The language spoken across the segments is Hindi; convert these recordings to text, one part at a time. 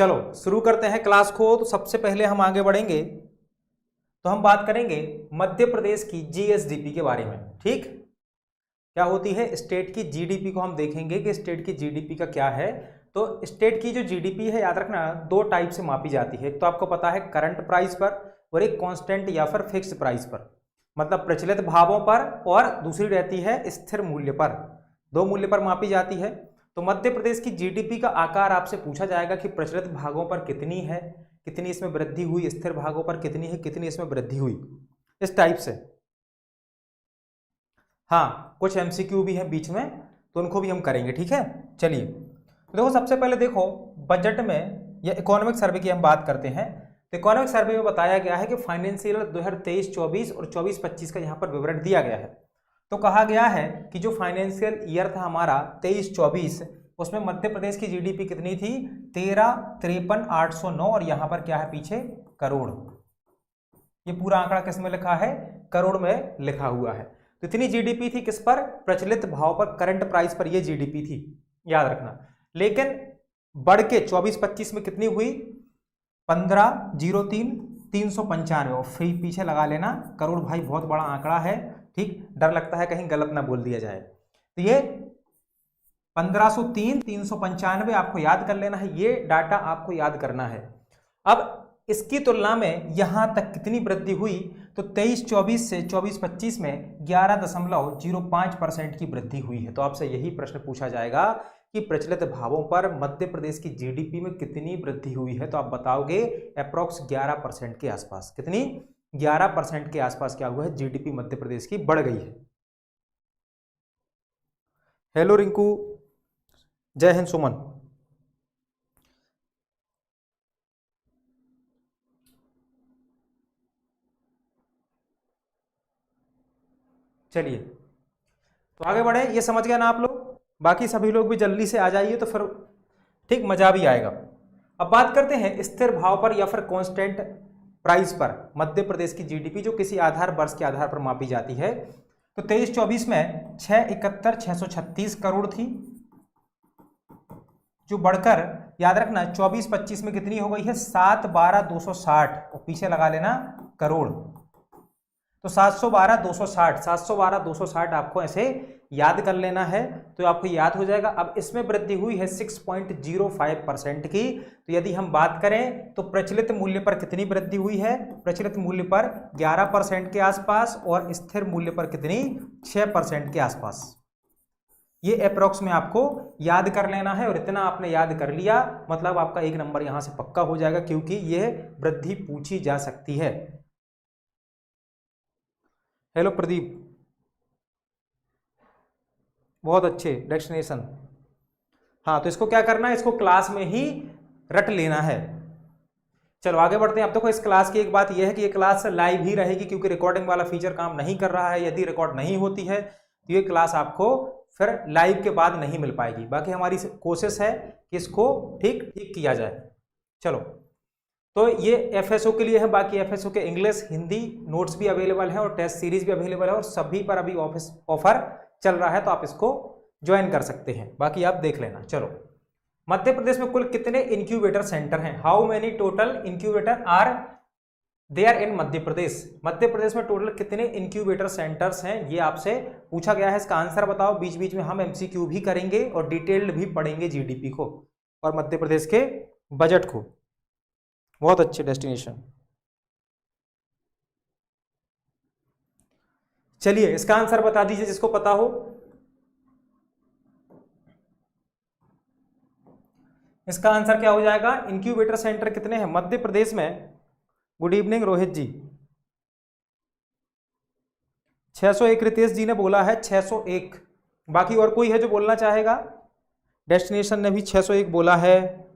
चलो शुरू करते हैं क्लास को। तो सबसे पहले हम आगे बढ़ेंगे तो हम बात करेंगे मध्य प्रदेश की जीएसडीपी के बारे में। ठीक, क्या होती है स्टेट की जीडीपी को हम देखेंगे कि स्टेट की जीडीपी का क्या है। तो स्टेट की जो जीडीपी है, याद रखना, दो टाइप से मापी जाती है। एक तो आपको पता है करंट प्राइस पर और एक कांस्टेंट या फिर फिक्स्ड प्राइस पर, मतलब प्रचलित भावों पर, और दूसरी रहती है स्थिर मूल्य पर। दो मूल्य पर मापी जाती है। तो मध्य प्रदेश की जीडीपी का आकार आपसे पूछा जाएगा कि प्रचलित भागों पर कितनी है, कितनी इसमें वृद्धि हुई, स्थिर भागों पर कितनी है, कितनी इसमें वृद्धि हुई, इस टाइप से। हाँ, कुछ एमसीक्यू भी है बीच में, तो उनको भी हम करेंगे। ठीक है, चलिए। तो देखो, सबसे पहले देखो बजट में या इकोनॉमिक सर्वे की हम बात करते हैं। तो इकोनॉमिक सर्वे में बताया गया है कि फाइनेंशियल 2023-24 और 24-25 का यहाँ पर विवरण दिया गया है। तो कहा गया है कि जो फाइनेंशियल ईयर था हमारा 23-24, उसमें मध्य प्रदेश की जीडीपी कितनी थी, 13,53,809, और यहाँ पर क्या है पीछे, करोड़। ये पूरा आंकड़ा किस में लिखा है, करोड़ में लिखा हुआ है। तो इतनी जीडीपी थी किस पर, प्रचलित भाव पर, करंट प्राइस पर ये जीडीपी थी, याद रखना। लेकिन बढ़ के 24-25 में कितनी हुई, 15,03,395, और फिर पीछे लगा लेना करोड़। भाई बहुत बड़ा आंकड़ा है, ठीक, डर लगता है कहीं गलत ना बोल दिया जाए। तो ये 1503,395 आपको याद कर लेना है, ये डाटा आपको याद करना है। अब इसकी तुलना में यहां तक कितनी वृद्धि हुई, तो 23-24 से 24-25 में 11.05% की वृद्धि हुई है। तो आपसे यही प्रश्न पूछा जाएगा कि प्रचलित भावों पर मध्य प्रदेश की जीडीपी में कितनी वृद्धि हुई है। तो आप बताओगे अप्रोक्स 11% के आसपास। कितनी, 11% के आसपास क्या हुआ है, जीडीपी मध्य प्रदेश की बढ़ गई है। हेलो रिंकू, जय हिंद सुमन। चलिए तो आगे बढ़े, ये समझ गया ना आप लोग। बाकी सभी लोग भी जल्दी से आ जाइए तो फिर ठीक मजा भी आएगा। अब बात करते हैं स्थिर भाव पर या फिर कांस्टेंट प्राइस पर मध्य प्रदेश की जीडीपी, जो किसी आधार वर्ष के आधार पर मापी जाती है। तो 23-24 में 671,636 करोड़ थी, जो बढ़कर याद रखना 24-25 में कितनी हो गई है, 712,260, और पीछे लगा लेना करोड़। तो 712,260 आपको ऐसे याद कर लेना है, तो आपको याद हो जाएगा। अब इसमें वृद्धि हुई है 6.05% की। तो यदि हम बात करें तो प्रचलित मूल्य पर कितनी वृद्धि हुई है, प्रचलित मूल्य पर 11% के आसपास, और स्थिर मूल्य पर कितनी, 6% के आसपास। ये अप्रोक्स में आपको याद कर लेना है, और इतना आपने याद कर लिया मतलब आपका एक नंबर यहां से पक्का हो जाएगा, क्योंकि यह वृद्धि पूछी जा सकती है। हेलो प्रदीप, बहुत अच्छे डेस्टिनेशन। हाँ, तो इसको क्या करना है, इसको क्लास में ही रट लेना है। चलो आगे बढ़ते हैं। अब देखो, इस क्लास की एक बात यह है कि ये क्लास लाइव ही रहेगी, क्योंकि रिकॉर्डिंग वाला फीचर काम नहीं कर रहा है। यदि रिकॉर्ड नहीं होती है तो ये क्लास आपको फिर लाइव के बाद नहीं मिल पाएगी। बाकी हमारी कोशिश है कि इसको ठीक ठीक किया जाए। चलो, तो ये एफएसओ के लिए है। बाकी एफएसओ के इंग्लिश, हिंदी नोट्स भी अवेलेबल है, और टेस्ट सीरीज भी अवेलेबल है, और सभी पर अभी ऑफर चल रहा है, तो आप इसको ज्वाइन कर सकते हैं। बाकी आप देख लेना। चलो, मध्य प्रदेश में कुल कितने इंक्यूबेटर सेंटर हैं, how many total incubator are there in Madhya Pradesh. Madhya Pradesh में टोटल कितने इंक्यूबेटर सेंटर्स हैं, ये आपसे पूछा गया है। इसका आंसर बताओ। बीच बीच में हम एमसीक्यू भी करेंगे और डिटेल्ड भी पढ़ेंगे जीडीपी को और मध्य प्रदेश के बजट को। बहुत अच्छे डेस्टिनेशन। चलिए इसका आंसर बता दीजिए जिसको पता हो। इसका आंसर क्या हो जाएगा, इंक्यूबेटर सेंटर कितने हैं मध्य प्रदेश में। गुड इवनिंग रोहित जी। 601 रितेश जी ने बोला है, 601। बाकी और कोई है जो बोलना चाहेगा। डेस्टिनेशन ने भी 601 बोला है।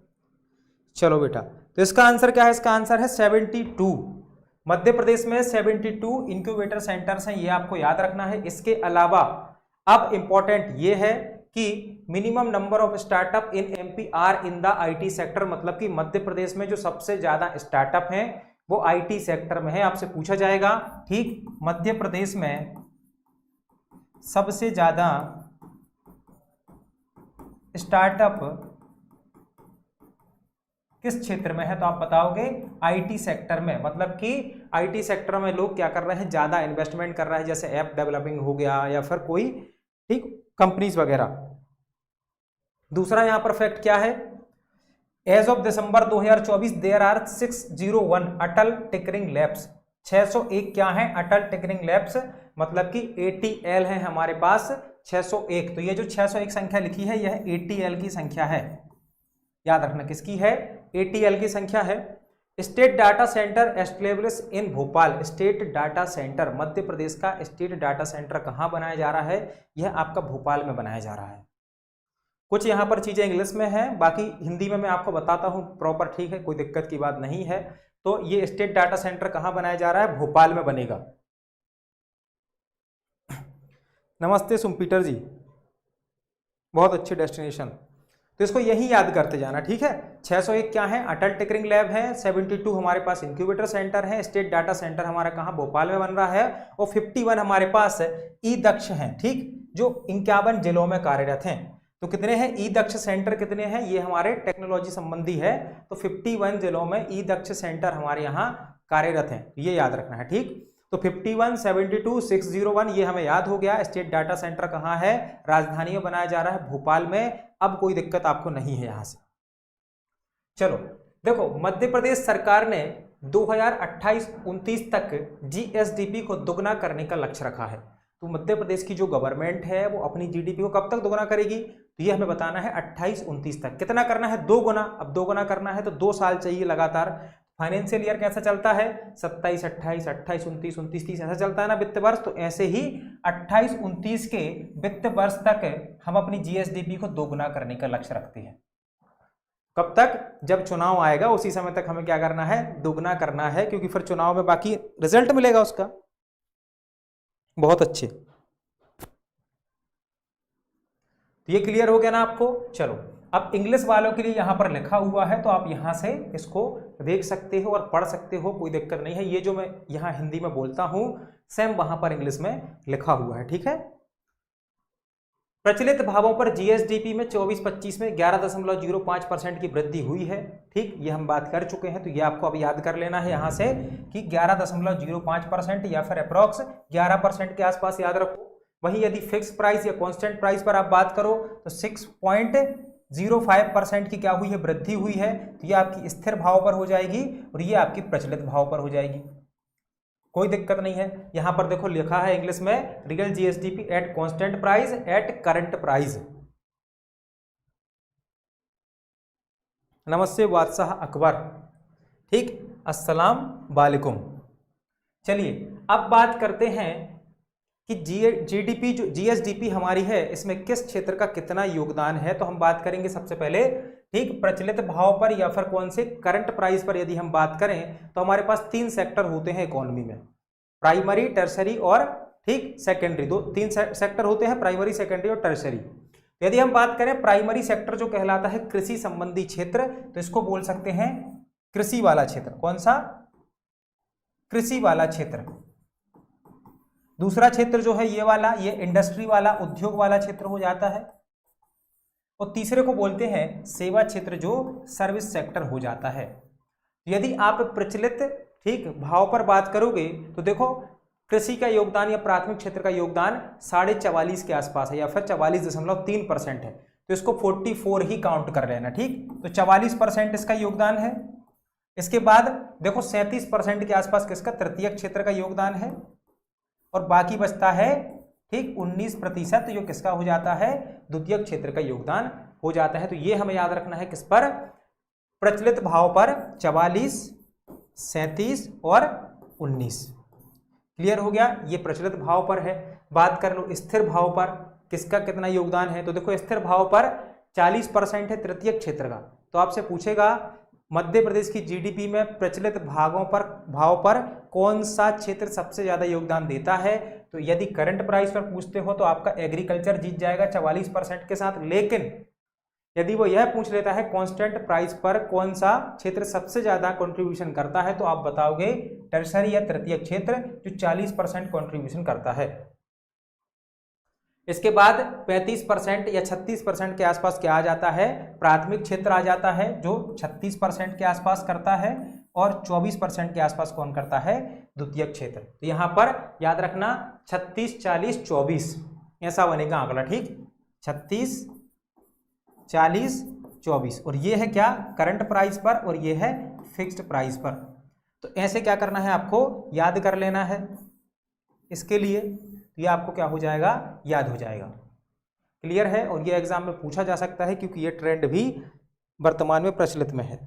चलो बेटा, तो इसका आंसर क्या है, इसका आंसर है 72। मध्य प्रदेश में 72 इंक्यूबेटर सेंटर्स हैं, ये आपको याद रखना है। इसके अलावा अब इंपॉर्टेंट ये है कि minimum number of startup in MP are in the IT sector, मतलब कि मध्य प्रदेश में जो सबसे ज्यादा स्टार्टअप हैं वो आईटी सेक्टर में है। आपसे पूछा जाएगा, ठीक, मध्य प्रदेश में सबसे ज्यादा स्टार्टअप किस क्षेत्र में है, तो आप बताओगे आईटी सेक्टर में। मतलब कि आईटी सेक्टर में लोग क्या कर रहे हैं, ज्यादा इन्वेस्टमेंट कर रहे हैं, जैसे ऐप डेवलपिंग हो गया या फिर कोई ठीक कंपनीज वगैरह। दूसरा यहां पर फैक्ट क्या है, as of December 2024 there are 601 Atal tinkering labs. 601 क्या है, अटल टिकरिंग लैब्स, मतलब कि ATL है हमारे पास 601। तो ये जो 601 संख्या लिखी है यह ATL की संख्या है, याद रखना किसकी है, ATL की संख्या है। State data centre establish in Bhopal. State data centre, Madhya Pradesh का स्टेट डाटा सेंटर कहाँ बनाया जा रहा है, यह आपका भोपाल में बनाया जा रहा है। कुछ यहाँ पर चीजें इंग्लिश में है, बाकी हिंदी में मैं आपको बताता हूँ प्रॉपर, ठीक है, कोई दिक्कत की बात नहीं है। तो ये स्टेट डाटा सेंटर कहाँ बनाया जा रहा है, भोपाल में बनेगा। नमस्ते सुमपीटर जी, बहुत अच्छी डेस्टिनेशन। तो इसको यही याद करते जाना, ठीक है। 601 क्या है, अटल टिकरिंग लैब है। 72 हमारे पास इंक्यूबेटर सेंटर है। स्टेट डाटा सेंटर हमारा कहाँ, भोपाल में बन रहा है। और 51 हमारे पास ई दक्ष हैं, ठीक, जो 51 जिलों में कार्यरत हैं। तो कितने हैं ई दक्ष सेंटर, कितने हैं, ये हमारे टेक्नोलॉजी संबंधी है। तो 51 जिलों में ई दक्ष सेंटर हमारे यहाँ कार्यरत हैं, ये याद रखना है, ठीक। तो 51, 72, 601 ये हमें याद हो गया। स्टेट डाटा सेंटर कहाँ है, राजधानी में बनाया जा रहा है, भोपाल में। अब कोई दिक्कत आपको नहीं है यहां से। चलो देखो, मध्य प्रदेश सरकार ने 2028-29 तक GSDP को दुगना करने का लक्ष्य रखा है। तो मध्य प्रदेश की जो गवर्नमेंट है वो अपनी GDP को कब तक दोगुना करेगी, तो ये हमें बताना है 28-29 तक। कितना करना है, 2 गुना। अब 2 गुना करना है तो 2 साल चाहिए लगातार। फाइनेंशियल ईयर कैसा चलता है, 27, 28, 28, 29, 29, 30 ऐसा चलता है ना वित्त वर्ष। तो ऐसे ही 28-29 के वित्त वर्ष तक हम अपनी GSDP को दोगुना करने का लक्ष्य रखते हैं। कब तक, जब चुनाव आएगा उसी समय तक हमें क्या करना है, दोगुना करना है, क्योंकि फिर चुनाव में बाकी रिजल्ट मिलेगा उसका। बहुत अच्छे, तो ये क्लियर हो गया ना आपको। चलो अब इंग्लिश वालों के लिए यहां पर लिखा हुआ है, तो आप यहां से इसको देख सकते हो और पढ़ सकते हो, कोई दिक्कत नहीं है। ये जो मैं यहां हिंदी में बोलता हूं सेम वहां पर इंग्लिश में लिखा हुआ है, ठीक है। प्रचलित भावों पर GSDP में 24-25 में 11.05% की वृद्धि हुई है, ठीक, ये हम बात कर चुके हैं। तो ये आपको अब याद कर लेना है यहां से कि 11.05% या फिर अप्रॉक्स 11% के आसपास याद रखो। वहीं यदि फिक्स प्राइस या कांस्टेंट प्राइस पर आप बात करो तो 6.05% की क्या हुई है, वृद्धि हुई है। तो ये आपकी स्थिर भाव पर हो जाएगी और ये आपकी प्रचलित भाव पर हो जाएगी, कोई दिक्कत नहीं है। यहां पर देखो लिखा है इंग्लिश में, real GSDP at constant price at current price. नमस्ते बादशाह अकबर, ठीक, अस्सलाम वालेकुम। चलिए अब बात करते हैं कि GDP जो GSDP हमारी है इसमें किस क्षेत्र का कितना योगदान है। तो हम बात करेंगे सबसे पहले, ठीक, प्रचलित भाव पर या फिर कौन से करंट प्राइस पर यदि हम बात करें तो हमारे पास 3 सेक्टर होते हैं इकोनॉमी में, प्राइमरी, टर्सरी और ठीक सेकेंडरी। 3 सेक्टर होते हैं, प्राइमरी, सेकेंडरी और टर्सरी। यदि हम बात करें प्राइमरी सेक्टर जो कहलाता है कृषि संबंधी क्षेत्र, तो इसको बोल सकते हैं कृषि वाला क्षेत्र। कौन सा, कृषि वाला क्षेत्र। दूसरा क्षेत्र जो है ये वाला, ये इंडस्ट्री वाला, उद्योग वाला क्षेत्र हो जाता है। और तीसरे को बोलते हैं सेवा क्षेत्र, जो सर्विस सेक्टर हो जाता है। यदि आप प्रचलित ठीक भाव पर बात करोगे तो देखो कृषि का योगदान या प्राथमिक क्षेत्र का योगदान 44.5 के आसपास है या फिर 44.3% है। तो इसको 44 ही काउंट कर लेना, ठीक। तो 44% इसका योगदान है। इसके बाद देखो 37% के आसपास किसका, तृतीयक क्षेत्र का योगदान है। और बाकी बचता है ठीक 19%, जो किसका हो जाता है, द्वितीयक क्षेत्र का योगदान हो जाता है। तो ये हमें याद रखना है किस पर, प्रचलित भाव पर 44, 37 और 19। क्लियर हो गया, ये प्रचलित भाव पर है। बात कर लो स्थिर भाव पर किसका कितना योगदान है, तो देखो स्थिर भाव पर 40% है तृतीयक क्षेत्र का। तो आपसे पूछेगा मध्य प्रदेश की GDP में प्रचलित भाव पर कौन सा क्षेत्र सबसे ज्यादा योगदान देता है। तो यदि करंट प्राइस पर पूछते हो तो आपका एग्रीकल्चर जीत जाएगा 44% के साथ। लेकिन यदि वो यह पूछ लेता है कांस्टेंट प्राइस पर कौन सा क्षेत्र सबसे ज्यादा कंट्रीब्यूशन करता है, तो आप बताओगे टर्सरी या तृतीयक क्षेत्र, जो 40% कंट्रीब्यूशन करता है। इसके बाद 35% या 36% के आसपास क्या आ जाता है, प्राथमिक क्षेत्र आ जाता है जो 36% के आसपास करता है, और 24% के आसपास कौन करता है, द्वितीयक क्षेत्र। तो यहां पर याद रखना 36, 40, 24 ऐसा बनेगा आंकड़ा, ठीक, 36, 40, 24, और ये है क्या, करंट प्राइस पर, और ये है फिक्स्ड प्राइस पर। तो ऐसे क्या करना है, आपको याद कर लेना है। इसके लिए ये आपको क्या हो जाएगा, याद हो जाएगा। क्लियर है, और ये एग्जाम में पूछा जा सकता है क्योंकि ये ट्रेंड भी वर्तमान में प्रचलित में है।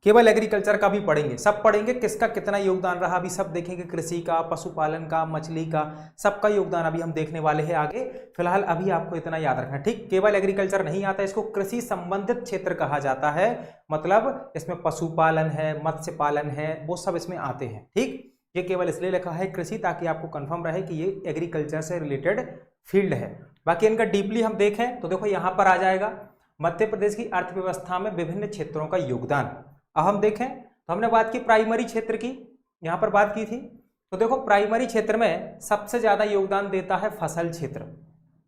केवल एग्रीकल्चर का भी पढ़ेंगे, सब पढ़ेंगे, किसका कितना योगदान रहा अभी सब देखेंगे, कृषि का, पशुपालन का, मछली का, सबका योगदान अभी हम देखने वाले हैं आगे। फिलहाल अभी आपको इतना याद रखना, ठीक। केवल एग्रीकल्चर नहीं आता, इसको कृषि संबंधित क्षेत्र कहा जाता है, मतलब इसमें पशुपालन है, मत्स्य पालन है, वो सब इसमें आते हैं, ठीक। ये केवल इसलिए लिखा है कृषि ताकि आपको कंफर्म रहे कि ये एग्रीकल्चर से रिलेटेड फील्ड है। बाकी इनका डीपली हम देखें तो देखो यहाँ पर आ जाएगा मध्य प्रदेश की अर्थव्यवस्था में विभिन्न क्षेत्रों का योगदान। अब हम देखें तो हमने बात की प्राइमरी क्षेत्र की, यहाँ पर बात की थी, तो देखो प्राइमरी क्षेत्र में सबसे ज्यादा योगदान देता है फसल क्षेत्र।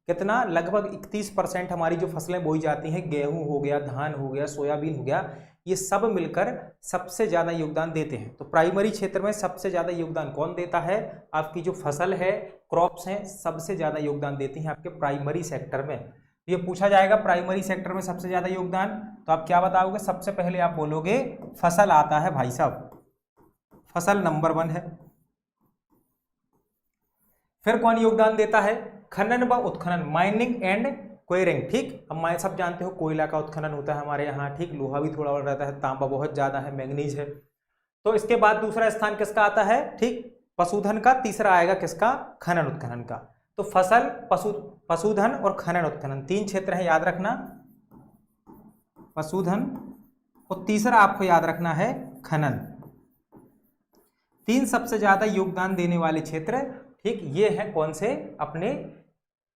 कितना, लगभग 31% हमारी जो फसलें बोई जाती हैं, गेहूं हो गया, धान हो गया, सोयाबीन हो गया, ये सब मिलकर सबसे ज्यादा योगदान देते हैं। तो प्राइमरी क्षेत्र में सबसे ज्यादा योगदान कौन देता है, आपकी जो फसल है, क्रॉप्स हैं, सबसे ज्यादा योगदान देती हैं आपके प्राइमरी सेक्टर में। ये पूछा जाएगा प्राइमरी सेक्टर में सबसे ज्यादा योगदान, तो आप क्या बताओगे, सबसे पहले आप बोलोगे फसल आता है भाई साहब, फसल नंबर 1 है। फिर कौन योगदान देता है, खनन व उत्खनन, माइनिंग एंड क्वेरिंग, ठीक। अब मैं सब जानते हो कोयला का उत्खनन होता है हमारे यहाँ, ठीक, लोहा भी थोड़ा और रहता है, तांबा बहुत ज्यादा है, मैंगनीज है। तो इसके बाद दूसरा स्थान किसका आता है, ठीक, पशुधन का। तीसरा आएगा किसका, खनन उत्खनन का। तो फसल, पशुधन और खनन उत्खनन 3 क्षेत्र है, याद रखना, पशुधन, और तीसरा आपको याद रखना है खनन। 3 सबसे ज्यादा योगदान देने वाले क्षेत्र, ठीक, ये है कौन से, अपने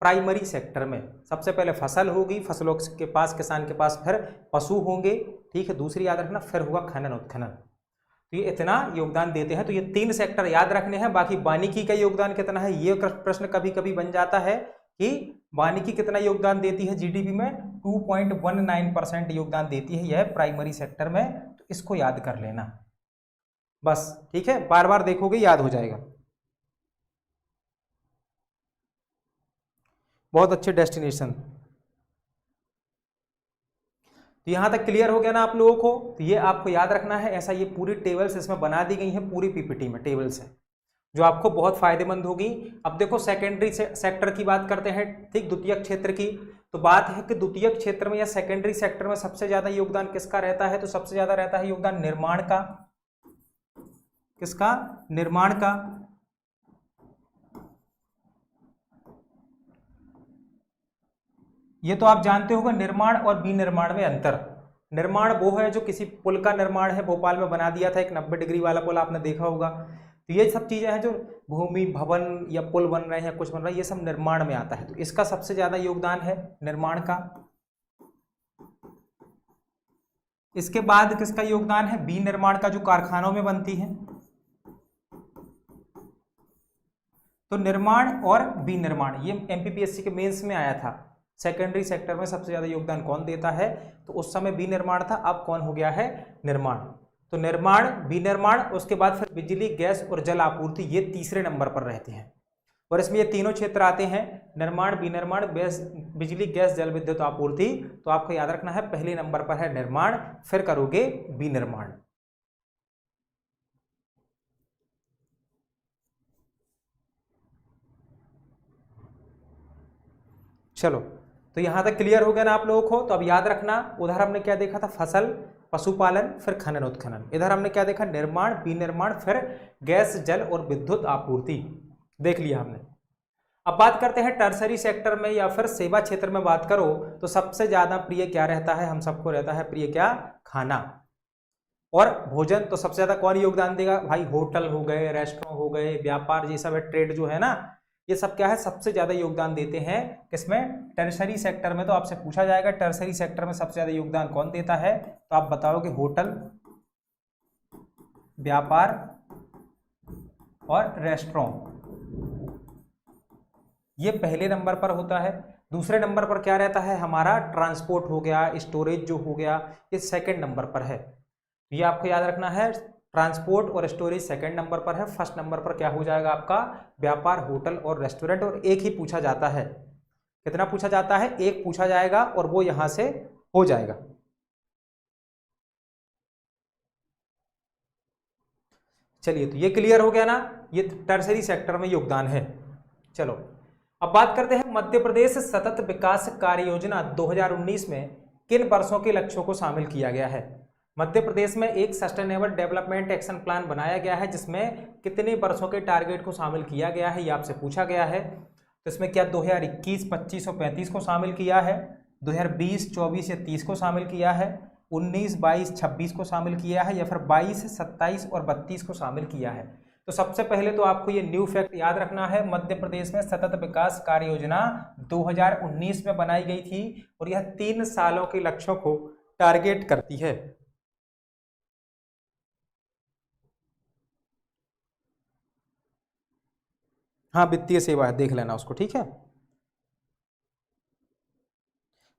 प्राइमरी सेक्टर में। सबसे पहले फसल होगी, फसलों के पास, किसान के पास, फिर पशु होंगे, ठीक है, दूसरी याद रखना, फिर होगा खनन उत्खनन। तो ये इतना योगदान देते हैं। तो ये 3 सेक्टर याद रखने हैं। बाकी वानिकी का योगदान कितना है, ये प्रश्न कभी कभी बन जाता है कि वानिकी कितना योगदान देती है जीडीपी में, 2.19% योगदान देती है यह प्राइमरी सेक्टर में। तो इसको याद कर लेना बस, ठीक है, बार बार देखोगे याद हो जाएगा। बहुत अच्छे डेस्टिनेशन। तो यहां तक क्लियर हो गया ना आप लोगों को। तो ये आपको याद रखना है, ऐसा ये पूरी टेबल्स इसमें बना दी गई हैं, पूरी पीपीटी में टेबल्स है जो आपको बहुत फायदेमंद होगी। अब देखो सेकेंडरी सेक्टर की बात करते हैं, ठीक, द्वितीयक क्षेत्र की। तो बात है कि द्वितीयक क्षेत्र में या सेकेंडरी सेक्टर में सबसे ज्यादा योगदान किसका रहता है, तो सबसे ज्यादा रहता है योगदान निर्माण का। किसका, निर्माण का। ये तो आप जानते होगा निर्माण और विनिर्माण में अंतर। निर्माण वो है जो किसी पुल का निर्माण है, भोपाल में बना दिया था एक 90 डिग्री वाला पुल, आपने देखा होगा। तो ये सब चीजें हैं जो भूमि, भवन या पुल बन रहे हैं, कुछ बन रहा है, ये सब निर्माण में आता है। तो इसका सबसे ज्यादा योगदान है निर्माण का। इसके बाद किसका योगदान है, विनिर्माण का, जो कारखानों में बनती है। तो निर्माण और विनिर्माण ये एमपीपीएससी के मेंस में आया था। सेकेंडरी सेक्टर में सबसे ज्यादा योगदान कौन देता है, तो उस समय विनिर्माण था, अब कौन हो गया है, निर्माण। तो निर्माण, विनिर्माण, उसके बाद फिर बिजली, गैस और जल आपूर्ति, ये तीसरे नंबर पर रहते हैं। और इसमें ये तीनों क्षेत्र आते हैं, निर्माण, विनिर्माण, बिजली, गैस, जल विद्युत आपूर्ति। तो आपको याद रखना है पहले नंबर पर है निर्माण, फिर करोगे विनिर्माण। चलो, तो यहां तक क्लियर हो गया ना आप लोगों को। तो अब याद रखना, उधर हमने क्या देखा था, फसल, पशुपालन, फिर खनन उत्खनन। इधर हमने क्या देखा, निर्माण, विनिर्माण, फिर गैस, जल और विद्युत आपूर्ति, देख लिया हमने। अब बात करते हैं टर्सरी सेक्टर में या फिर सेवा क्षेत्र में बात करो तो सबसे ज्यादा प्रिय क्या रहता है, हम सबको रहता है प्रिय क्या, खाना और भोजन। तो सबसे ज्यादा कौन योगदान देगा भाई, होटल हो गए, रेस्टोरेंट हो गए, व्यापार, ये सब है, ट्रेड जो है ना, ये सब क्या है, सबसे ज्यादा योगदान देते हैं किसमें, टर्शरी सेक्टर में। तो आपसे पूछा जाएगा टर्शरी सेक्टर में सबसे ज्यादा योगदान कौन देता है, तो आप बताओगे होटल, व्यापार और रेस्टोरेंट, ये पहले नंबर पर होता है। दूसरे नंबर पर क्या रहता है हमारा, ट्रांसपोर्ट हो गया, स्टोरेज जो हो गया, ये सेकंड नंबर पर है। ये आपको याद रखना है, ट्रांसपोर्ट और स्टोरेज सेकंड नंबर पर है। फर्स्ट नंबर पर क्या हो जाएगा आपका, व्यापार, होटल और रेस्टोरेंट। और एक ही पूछा जाता है, कितना पूछा जाता है, एक पूछा जाएगा और वो यहां से हो जाएगा। चलिए, तो ये क्लियर हो गया ना, ये टर्शरी सेक्टर में योगदान है। चलो अब बात करते हैं मध्य प्रदेश सतत विकास कार्य योजना 2019 में किन वर्षों के लक्ष्यों को शामिल किया गया है। मध्य प्रदेश में एक सस्टेनेबल डेवलपमेंट एक्शन प्लान बनाया गया है, जिसमें कितने वर्षों के टारगेट को शामिल किया गया है, ये आपसे पूछा गया है। तो इसमें क्या 2021, 25 और 35 को शामिल किया है, 2020, 24 या 30 को शामिल किया है, 19, 22, 26 को शामिल किया है, या फिर 22, 27 और 32 को शामिल किया है। तो सबसे पहले तो आपको ये न्यू फैक्ट याद रखना है, मध्य प्रदेश में सतत विकास कार्य योजना 2019 में बनाई गई थी और यह 3 सालों के लक्ष्यों को टारगेट करती है। हाँ, वित्तीय सेवा है, देख लेना उसको, ठीक है।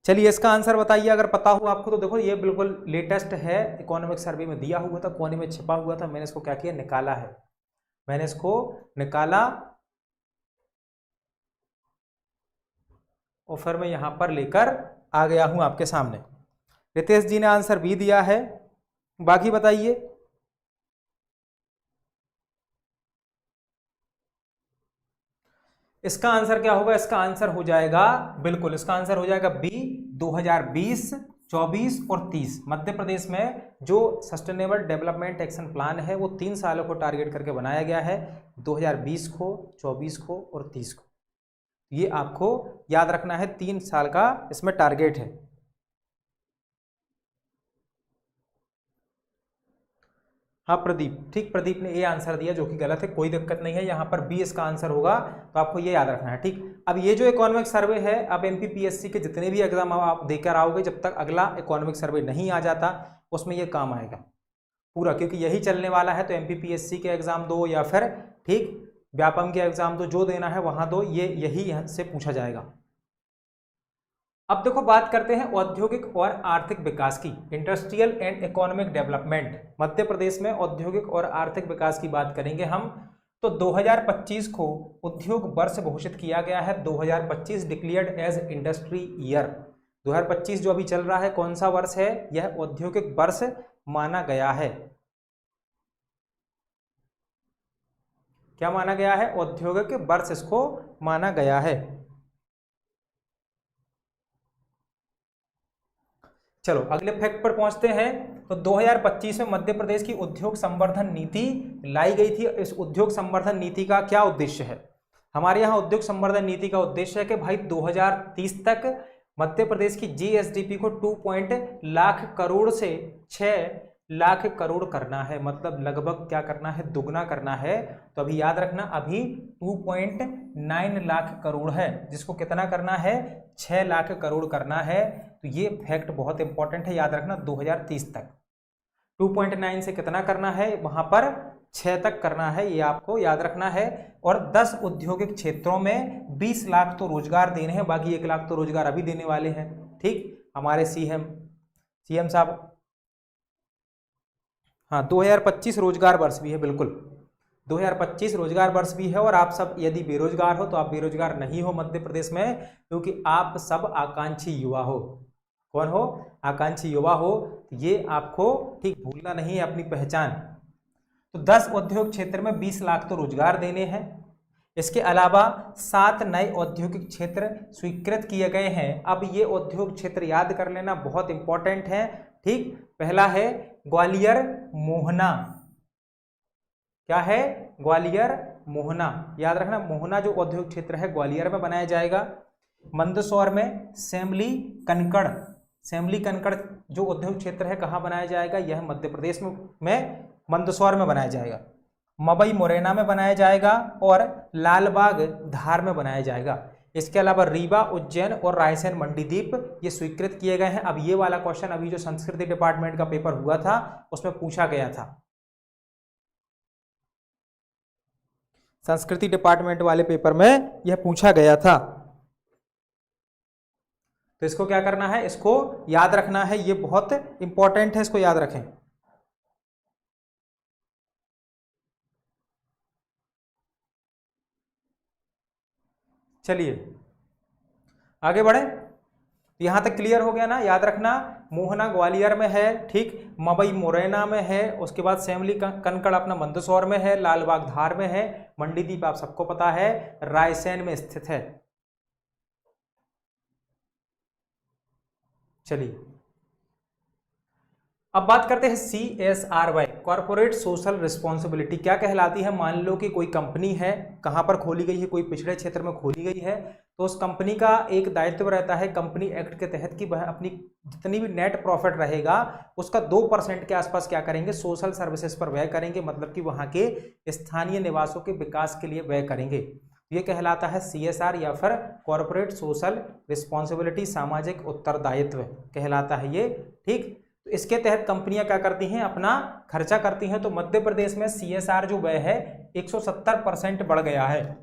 चलिए इसका आंसर बताइए अगर पता हो आपको। तो देखो ये बिल्कुल लेटेस्ट है, इकोनॉमिक सर्वे में दिया हुआ था, कोने में छिपा हुआ था, मैंने इसको क्या किया, निकाला है, मैंने इसको निकाला और फिर मैं यहां पर लेकर आ गया हूं आपके सामने। रितेश जी ने आंसर बी दिया है, बाकी बताइए। इसका आंसर क्या होगा, इसका आंसर हो जाएगा, बिल्कुल इसका आंसर हो जाएगा बी, 2020, 24 और 30। मध्य प्रदेश में जो सस्टेनेबल डेवलपमेंट एक्शन प्लान है वो 3 सालों को टारगेट करके बनाया गया है, 2020 को, 24 को और 30 को। ये आपको याद रखना है, 3 साल का इसमें टारगेट है। हाँ प्रदीप, ठीक, प्रदीप ने ए आंसर दिया जो कि गलत है, कोई दिक्कत नहीं है, यहाँ पर बी इसका आंसर होगा, तो आपको ये याद रखना है, ठीक। अब ये जो इकोनॉमिक सर्वे है, अब एमपीपीएससी के जितने भी एग्जाम आप देकर आओगे, जब तक अगला इकोनॉमिक सर्वे नहीं आ जाता उसमें ये काम आएगा पूरा, क्योंकि यही चलने वाला है। तो एमपीपीएससी के एग्जाम दो या फिर ठीक व्यापम के एग्जाम दो, जो देना है वहां दो, ये यही से पूछा जाएगा। अब देखो बात करते हैं औद्योगिक और आर्थिक विकास की, इंडस्ट्रियल एंड इकोनॉमिक डेवलपमेंट। मध्य प्रदेश में औद्योगिक और आर्थिक विकास की बात करेंगे हम। तो 2025 को उद्योग वर्ष घोषित किया गया है, 2025 डिक्लेयर्ड एज इंडस्ट्री ईयर। 2025 जो अभी चल रहा है कौन सा वर्ष है, यह औद्योगिक वर्ष माना गया है। क्या माना गया है, औद्योगिक वर्ष इसको माना गया है। चलो अगले फैक्ट पर पहुंचते हैं। तो 2025 में मध्य प्रदेश की उद्योग संवर्धन नीति लाई गई थी। इस उद्योग संवर्धन नीति का क्या उद्देश्य है, हमारे यहाँ उद्योग संवर्धन नीति का उद्देश्य है कि भाई 2030 तक मध्य प्रदेश की जीएसडीपी को 2 लाख करोड़ से 6 लाख करोड़ करना है, मतलब लगभग क्या करना है, दुगना करना है। तो अभी याद रखना, अभी 2.9 लाख करोड़ है, जिसको कितना करना है, 6 लाख करोड़ करना है। तो ये फैक्ट बहुत इंपॉर्टेंट है, याद रखना। 2030 तक 2.9 से कितना करना है, वहां पर 6 तक करना है, ये आपको याद रखना है। और 10 औद्योगिक क्षेत्रों में 20 लाख तो रोजगार देने हैं, बाकी 1 लाख तो रोजगार अभी देने वाले हैं, ठीक। हमारे सीएम साहब, हाँ 2025 रोजगार वर्ष भी है, बिल्कुल 2025 रोजगार वर्ष भी है। और आप सब यदि बेरोजगार हो तो आप बेरोजगार नहीं हो मध्य प्रदेश में, क्योंकि आप सब आकांक्षी युवा हो। कौन हो, आकांक्षी युवा हो, ये आपको ठीक भूलना नहीं है अपनी पहचान। तो 10 औद्योगिक क्षेत्र में 20 लाख तो रोजगार देने हैं। इसके अलावा 7 नए औद्योगिक क्षेत्र स्वीकृत किए गए हैं। अब ये औद्योगिक क्षेत्र याद कर लेना, बहुत इंपॉर्टेंट है, ठीक। पहला है ग्वालियर मोहना, क्या है, ग्वालियर मोहना, याद रखना। मोहना जो औद्योगिक क्षेत्र है ग्वालियर में बनाया जाएगा। मंदसौर में सेमली कनकड़, सेमली कनकड़ जो औद्योगिक क्षेत्र है कहाँ बनाया जाएगा, यह मध्य प्रदेश में मंदसौर में बनाया जाएगा। मवई मुरैना में बनाया जाएगा और लालबाग धार में बनाया जाएगा। इसके अलावा रीवा, उज्जैन और रायसेन मंडीदीप ये स्वीकृत किए गए हैं। अब ये वाला क्वेश्चन अभी जो संस्कृति डिपार्टमेंट का पेपर हुआ था उसमें पूछा गया था, संस्कृति डिपार्टमेंट वाले पेपर में यह पूछा गया था। तो इसको क्या करना है, इसको याद रखना है, ये बहुत इंपॉर्टेंट है, इसको याद रखें। चलिए आगे बढ़े। यहां तक क्लियर हो गया ना, याद रखना। मोहना ग्वालियर में है, ठीक, मवई मुरैना में है, उसके बाद सेमली कनकड़ अपना मंदसौर में है, लालबाग धार में है, मंडीदीप आप सबको पता है रायसेन में स्थित है। चलिए अब बात करते हैं CSRY, कॉर्पोरेट सोशल रिस्पॉन्सिबिलिटी क्या कहलाती है। मान लो कि कोई कंपनी है, कहां पर खोली गई है, कोई पिछड़े क्षेत्र में खोली गई है, तो उस कंपनी का एक दायित्व रहता है कंपनी एक्ट के तहत कि वह अपनी जितनी भी नेट प्रॉफिट रहेगा उसका 2% के आसपास क्या करेंगे, सोशल सर्विसेज पर व्यय करेंगे, मतलब कि वहां के स्थानीय निवासों के विकास के लिए व्यय करेंगे। ये कहलाता है CSR या फिर कॉर्पोरेट सोशल रिस्पॉन्सिबिलिटी, सामाजिक उत्तरदायित्व कहलाता है ये, ठीक। तो इसके तहत कंपनियां क्या करती हैं, अपना खर्चा करती हैं। तो मध्य प्रदेश में CSR जो व्यय है 170% बढ़ गया है।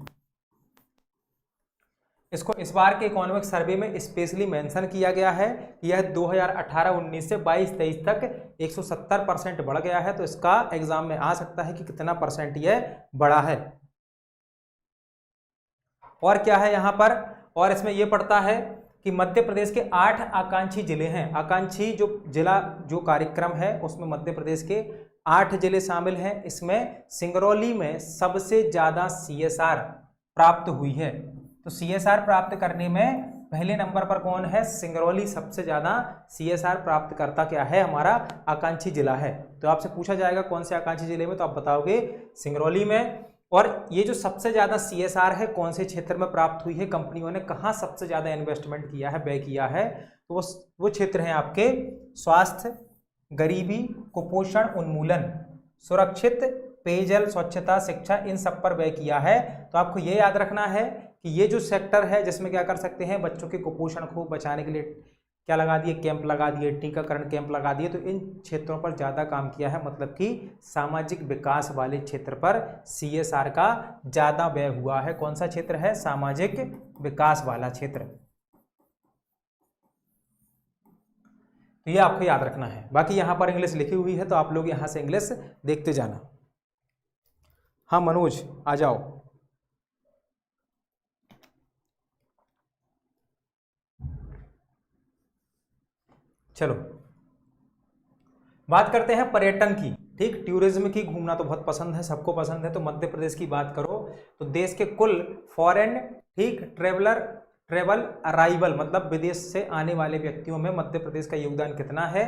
इसको इस बार के इकोनॉमिक सर्वे में स्पेशली मेंशन किया गया है कि यह 2018-19 से 22-23 तक 170% बढ़ गया है। तो इसका एग्जाम में आ सकता है कि कितना परसेंट यह बढ़ा है। और क्या है यहां पर, और इसमें यह पड़ता है कि मध्य प्रदेश के 8 आकांक्षी जिले हैं। आकांक्षी जो जिला जो कार्यक्रम है उसमें मध्य प्रदेश के 8 जिले शामिल हैं। इसमें सिंगरौली में सबसे ज्यादा CSR प्राप्त हुई है। तो CSR प्राप्त करने में पहले नंबर पर कौन है, सिंगरौली सबसे ज्यादा CSR प्राप्त करता क्या है, हमारा आकांक्षी जिला है। तो आपसे पूछा जाएगा कौन से आकांक्षी जिले में, तो आप बताओगे सिंगरौली में। और ये जो सबसे ज्यादा CSR है कौन से क्षेत्र में प्राप्त हुई है, कंपनियों ने कहाँ सबसे ज्यादा इन्वेस्टमेंट किया है, व्यय किया है, तो वो क्षेत्र हैं आपके स्वास्थ्य, गरीबी, कुपोषण उन्मूलन, सुरक्षित पेयजल, स्वच्छता, शिक्षा, इन सब पर व्यय किया है। तो आपको ये याद रखना है कि ये जो सेक्टर है जिसमें क्या कर सकते हैं, बच्चों के कुपोषण को बचाने के लिए क्या लगा दिए, कैंप लगा दिए, टीकाकरण कैंप लगा दिए। तो इन क्षेत्रों पर ज़्यादा काम किया है, मतलब कि सामाजिक विकास वाले क्षेत्र पर CSR का ज़्यादा व्यय हुआ है। कौन सा क्षेत्र है, सामाजिक विकास वाला क्षेत्र। तो ये आपको याद रखना है। बाकी यहाँ पर इंग्लिश लिखी हुई है तो आप लोग यहाँ से इंग्लिश देखते जाना। हाँ मनोज आ जाओ। चलो बात करते हैं पर्यटन की, ठीक, टूरिज्म की। घूमना तो बहुत पसंद है, सबको पसंद है। तो मध्य प्रदेश की बात करो तो देश के कुल फॉरेन, ठीक, ट्रेवल अराइवल मतलब विदेश से आने वाले व्यक्तियों में मध्य प्रदेश का योगदान कितना है,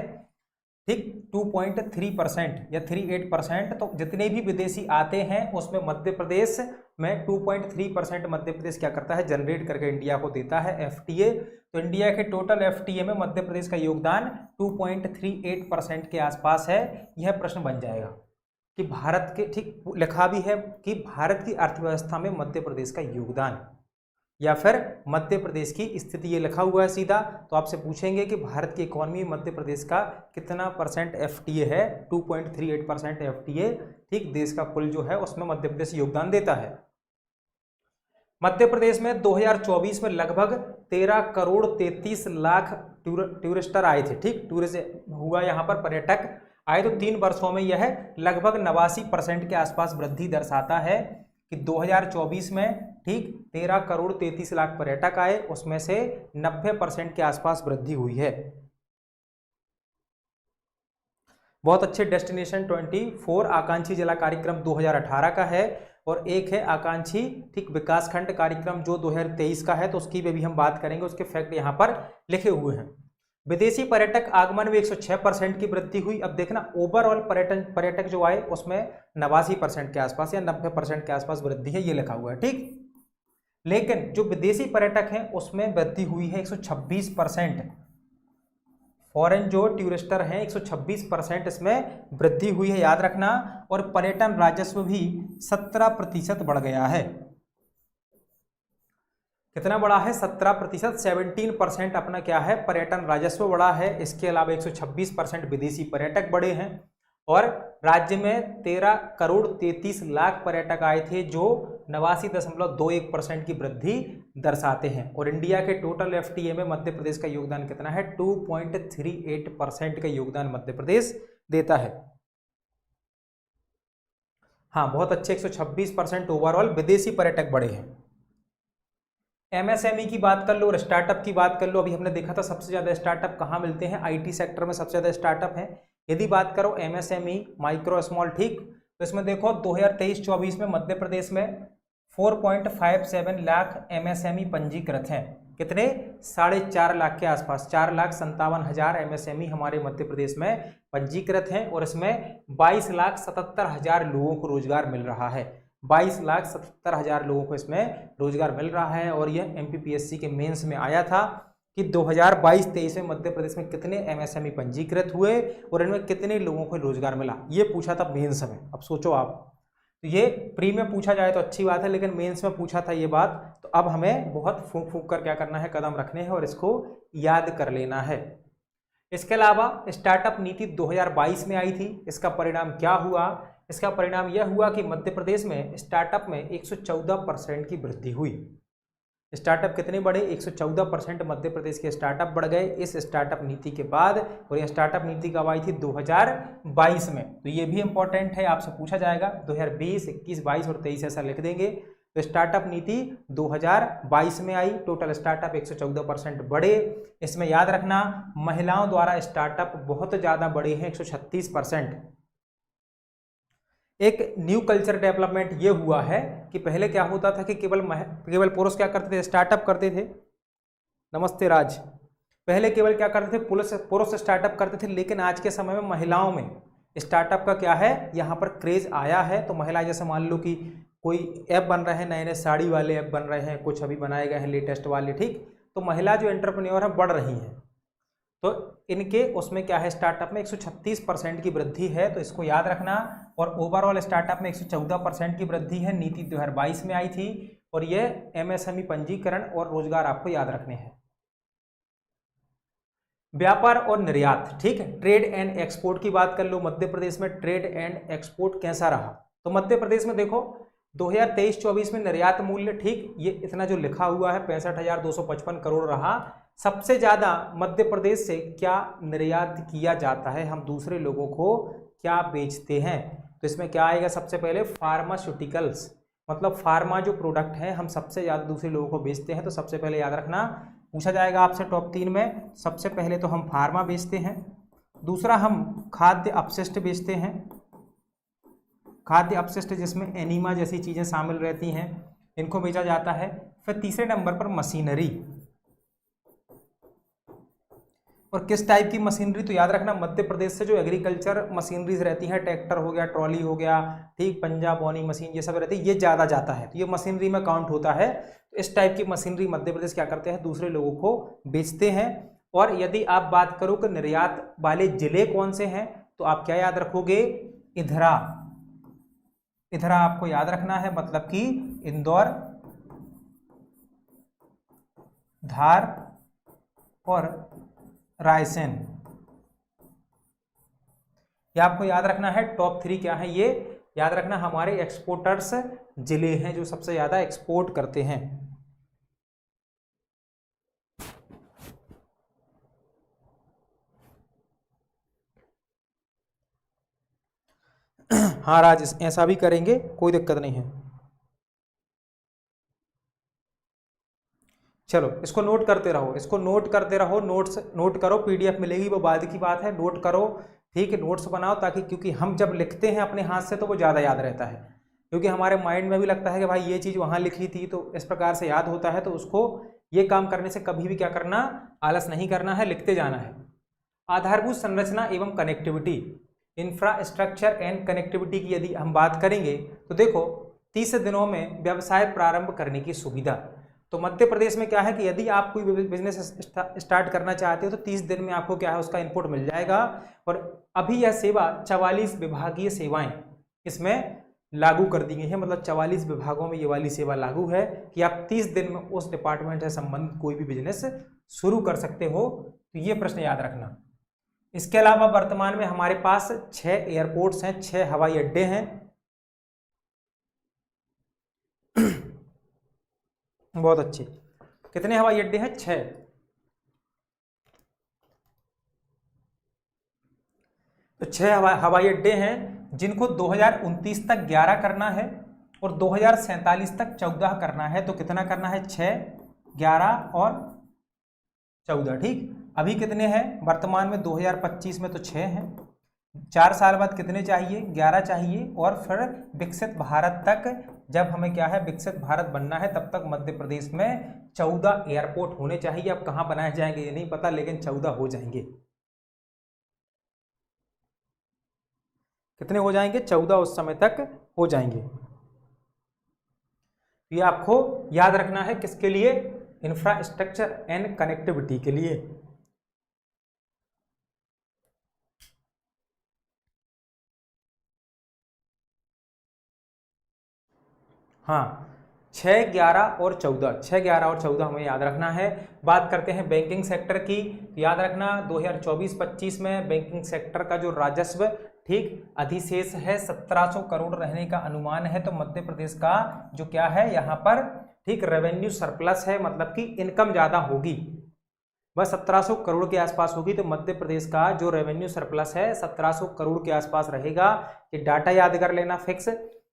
ठीक, 2.3% या 38%। तो जितने भी विदेशी आते हैं उसमें मध्य प्रदेश में 2.3% मध्य प्रदेश क्या करता है, जनरेट करके इंडिया को देता है FTA। तो इंडिया के टोटल FTA में मध्य प्रदेश का योगदान 2.38% के आसपास है। यह प्रश्न बन जाएगा कि भारत के, ठीक, लिखा भी है कि भारत की अर्थव्यवस्था में मध्य प्रदेश का योगदान या फिर मध्य प्रदेश की स्थिति, ये लिखा हुआ है सीधा। तो आपसे पूछेंगे कि भारत की इकोनॉमी में मध्य प्रदेश का कितना परसेंट FTA है, 2.38% FTA, ठीक, देश का कुल जो है उसमें मध्य प्रदेश योगदान देता है। मध्य प्रदेश में 2024 में लगभग 13 करोड़ 33 लाख टूरिस्टर आए थे, ठीक, टूरिस्ट हुआ यहाँ पर, पर्यटक आए। तो 3 वर्षों में यह लगभग 89% के आसपास वृद्धि दर्शाता है कि 2024 में, ठीक, 13 करोड़ 33 लाख पर्यटक आए, उसमें से 90% के आसपास वृद्धि हुई है। बहुत अच्छे डेस्टिनेशन 24 आकांक्षी जिला कार्यक्रम 2018 का है और एक है आकांक्षी, ठीक, विकासखंड कार्यक्रम जो 2023 का है। तो उसकी भी हम बात करेंगे, उसके फैक्ट यहाँ पर लिखे हुए हैं। विदेशी पर्यटक आगमन में 106% की वृद्धि हुई। अब देखना ओवरऑल पर्यटक जो आए उसमें 89% के आसपास या 90% के आसपास वृद्धि है, ये लिखा हुआ है, ठीक। लेकिन जो विदेशी पर्यटक हैं उसमें वृद्धि हुई है 126%। फॉरेन जो टूरिस्टर हैं 126% इसमें वृद्धि हुई है, याद रखना। और पर्यटन राजस्व भी 17% बढ़ गया है। कितना बढ़ा है? 17%, 17% अपना क्या है, पर्यटन राजस्व बढ़ा है। इसके अलावा 126% विदेशी पर्यटक बढ़े हैं। और राज्य में 13 करोड़ 33 लाख पर्यटक आए थे, जो 89.21% की वृद्धि दर्शाते हैं। और इंडिया के टोटल एफटीए में मध्य प्रदेश का योगदान कितना है? 2.38% का योगदान मध्य प्रदेश देता है। हाँ, बहुत अच्छे, 126% ओवरऑल विदेशी पर्यटक बढ़े हैं। एमएसएमई की बात कर लो और स्टार्टअप की बात कर लो। अभी हमने देखा था सबसे ज्यादा स्टार्टअप कहाँ मिलते हैं, आईटी सेक्टर में सबसे ज्यादा स्टार्टअप है। यदि बात करो एमएसएमई, माइक्रो स्मॉल, ठीक, तो इसमें देखो 2023-24 में मध्य प्रदेश में 4.57 लाख एमएसएमई पंजीकृत हैं। कितने? 4.5 लाख के आसपास, 4,57,000 एमएसएमई हमारे मध्य प्रदेश में पंजीकृत हैं। और इसमें 22,77,000 लोगों को रोजगार मिल रहा है। 22,77,000 लोगों को इसमें रोजगार मिल रहा है। और यह एमपीपीएससी के मेंस में आया था कि 2022-23 में मध्य प्रदेश में कितने एमएसएमई पंजीकृत हुए और इनमें कितने लोगों को रोजगार मिला, ये पूछा था मेंस में। अब सोचो आप, तो ये प्री में पूछा जाए तो अच्छी बात है, लेकिन मेंस में पूछा था ये बात, तो अब हमें बहुत फूंक फूंक कर क्या करना है, कदम रखने हैं और इसको याद कर लेना है। इसके अलावा स्टार्टअप नीति 2022 में आई थी। इसका परिणाम क्या हुआ? इसका परिणाम यह हुआ कि मध्य प्रदेश में स्टार्टअप में 114% की वृद्धि हुई। स्टार्टअप कितने बढ़े? 114% मध्य प्रदेश के स्टार्टअप बढ़ गए इस स्टार्टअप नीति के बाद। और यह स्टार्टअप नीति कब आई थी? 2022 में। तो ये भी इंपॉर्टेंट है, आपसे पूछा जाएगा 2020, 21, 22 और 23 ऐसा लिख देंगे। तो स्टार्टअप नीति 2022 में आई। टोटल स्टार्टअप 114% बढ़े। इसमें याद रखना महिलाओं द्वारा स्टार्टअप बहुत ज़्यादा बढ़े हैं, 136%। एक न्यू कल्चर डेवलपमेंट ये हुआ है कि पहले क्या होता था कि केवल पुरुष क्या करते थे? स्टार्टअप करते थे। नमस्ते राज। पहले केवल क्या करते थे? पुरुष स्टार्टअप करते थे, लेकिन आज के समय में महिलाओं में स्टार्टअप का क्या है, यहाँ पर क्रेज आया है। तो महिला, जैसे मान लो कि कोई ऐप बन रहे हैं, नए नए साड़ी वाले ऐप बन रहे हैं, कुछ अभी बनाए गए हैं लेटेस्ट वाले, ठीक, तो महिला जो एंटरप्रेन्योर है बढ़ रही हैं। तो इनके उसमें क्या है, स्टार्टअप में 136% की वृद्धि है, तो इसको याद रखना। और ओवरऑल स्टार्टअप में 114% की वृद्धि है, नीति 2022 में आई थी। और ये एमएसएमई पंजीकरण और रोजगार आपको याद रखने हैं। व्यापार और निर्यात, ठीक है, ट्रेड एंड एक्सपोर्ट की बात कर लो। मध्य प्रदेश में ट्रेड एंड एक्सपोर्ट कैसा रहा? तो मध्य प्रदेश में देखो 2023-24 में निर्यात मूल्य, ठीक, ये इतना जो लिखा हुआ है 65,255 करोड़ रहा। सबसे ज्यादा मध्य प्रदेश से क्या निर्यात किया जाता है, हम दूसरे लोगों को क्या बेचते हैं? तो इसमें क्या आएगा? सबसे पहले फार्मास्यूटिकल्स, मतलब फार्मा जो प्रोडक्ट है हम सबसे ज्यादा दूसरे लोगों को बेचते हैं। तो सबसे पहले याद रखना, पूछा जाएगा आपसे टॉप 3 में, सबसे पहले तो हम फार्मा बेचते हैं, दूसरा हम खाद्य अपशिष्ट बेचते हैं, खाद्य अपशिष्ट जिसमें एनीमा जैसी चीजें शामिल रहती हैं, इनको बेचा जाता है। फिर तीसरे नंबर पर मशीनरी। और किस टाइप की मशीनरी? तो याद रखना मध्य प्रदेश से जो एग्रीकल्चर मशीनरीज रहती हैं, ट्रैक्टर हो गया, ट्रॉली हो गया, ठीक, पंजा बोनी मशीन, ये सब रहती है, ये ज़्यादा जाता है, तो ये मशीनरी में काउंट होता है। तो इस टाइप की मशीनरी मध्य प्रदेश क्या करते हैं, दूसरे लोगों को बेचते हैं। और यदि आप बात करो कि निर्यात वाले जिले कौन से हैं, तो आप क्या याद रखोगे? इधरा। इधरा आपको याद रखना है, मतलब कि इंदौर, धार और रायसेन, ये आपको याद रखना है। टॉप 3 क्या है ये याद रखना, हमारे एक्सपोर्टर्स जिले हैं जो सबसे ज्यादा एक्सपोर्ट करते हैं। हाँ राज, ऐसा भी करेंगे, कोई दिक्कत नहीं है। चलो इसको नोट करते रहो, इसको नोट करते रहो, नोट्स नोट करो, पीडीएफ मिलेगी वो बाद की बात है, नोट करो, ठीक है, नोट्स बनाओ, ताकि क्योंकि हम जब लिखते हैं अपने हाथ से तो वो ज़्यादा याद रहता है, क्योंकि हमारे माइंड में भी लगता है कि भाई ये चीज़ वहाँ लिखी थी तो इस प्रकार से याद होता है। तो उसको ये काम करने से कभी भी क्या करना, आलस नहीं करना है, लिखते जाना है। आधारभूत संरचना एवं कनेक्टिविटी, इंफ्रास्ट्रक्चर एंड कनेक्टिविटी की यदि हम बात करेंगे तो देखो 30 दिनों में व्यवसाय प्रारंभ करने की सुविधा। तो मध्य प्रदेश में क्या है कि यदि आप कोई बिजनेस स्टार्ट करना चाहते हो तो 30 दिन में आपको क्या है उसका इनपुट मिल जाएगा। और अभी यह सेवा 44 विभागीय सेवाएं इसमें लागू कर दी गई है, मतलब 44 विभागों में ये वाली सेवा लागू है कि आप 30 दिन में उस डिपार्टमेंट से संबंधित कोई भी बिजनेस शुरू कर सकते हो। तो ये प्रश्न याद रखना। इसके अलावा वर्तमान में हमारे पास 6 एयरपोर्ट्स हैं, 6 हवाई अड्डे हैं। बहुत अच्छे। कितने हवाई अड्डे हैं? 6। तो 6 हवाई अड्डे हैं जिनको 2029 तक 11 करना है और 2047 तक 14 करना है। तो कितना करना है? 6, 11 और 14। ठीक, अभी कितने हैं वर्तमान में? 2025 में तो 6 हैं। 4 साल बाद कितने चाहिए? 11 चाहिए। और फिर विकसित भारत तक, जब हमें क्या है विकसित भारत बनना है, तब तक मध्य प्रदेश में 14 एयरपोर्ट होने चाहिए। अब कहाँ बनाए जाएंगे ये नहीं पता, लेकिन 14 हो जाएंगे। कितने हो जाएंगे? 14 उस समय तक हो जाएंगे। ये आपको याद रखना है, किसके लिए? इंफ्रास्ट्रक्चर एंड कनेक्टिविटी के लिए। हाँ, 6, 11 और 14, 6, 11 और 14 हमें याद रखना है। बात करते हैं बैंकिंग सेक्टर की। याद रखना 2024-25 में बैंकिंग सेक्टर का जो राजस्व ठीक अधिशेष है 1700 करोड़ रहने का अनुमान है। तो मध्य प्रदेश का जो क्या है यहाँ पर ठीक रेवेन्यू सरप्लस है, मतलब कि इनकम ज्यादा होगी, बस 1700 करोड़ के आसपास होगी। तो मध्य प्रदेश का जो रेवेन्यू सरप्लस है 1700 करोड़ के आसपास रहेगा। ये डाटा याद कर लेना फिक्स।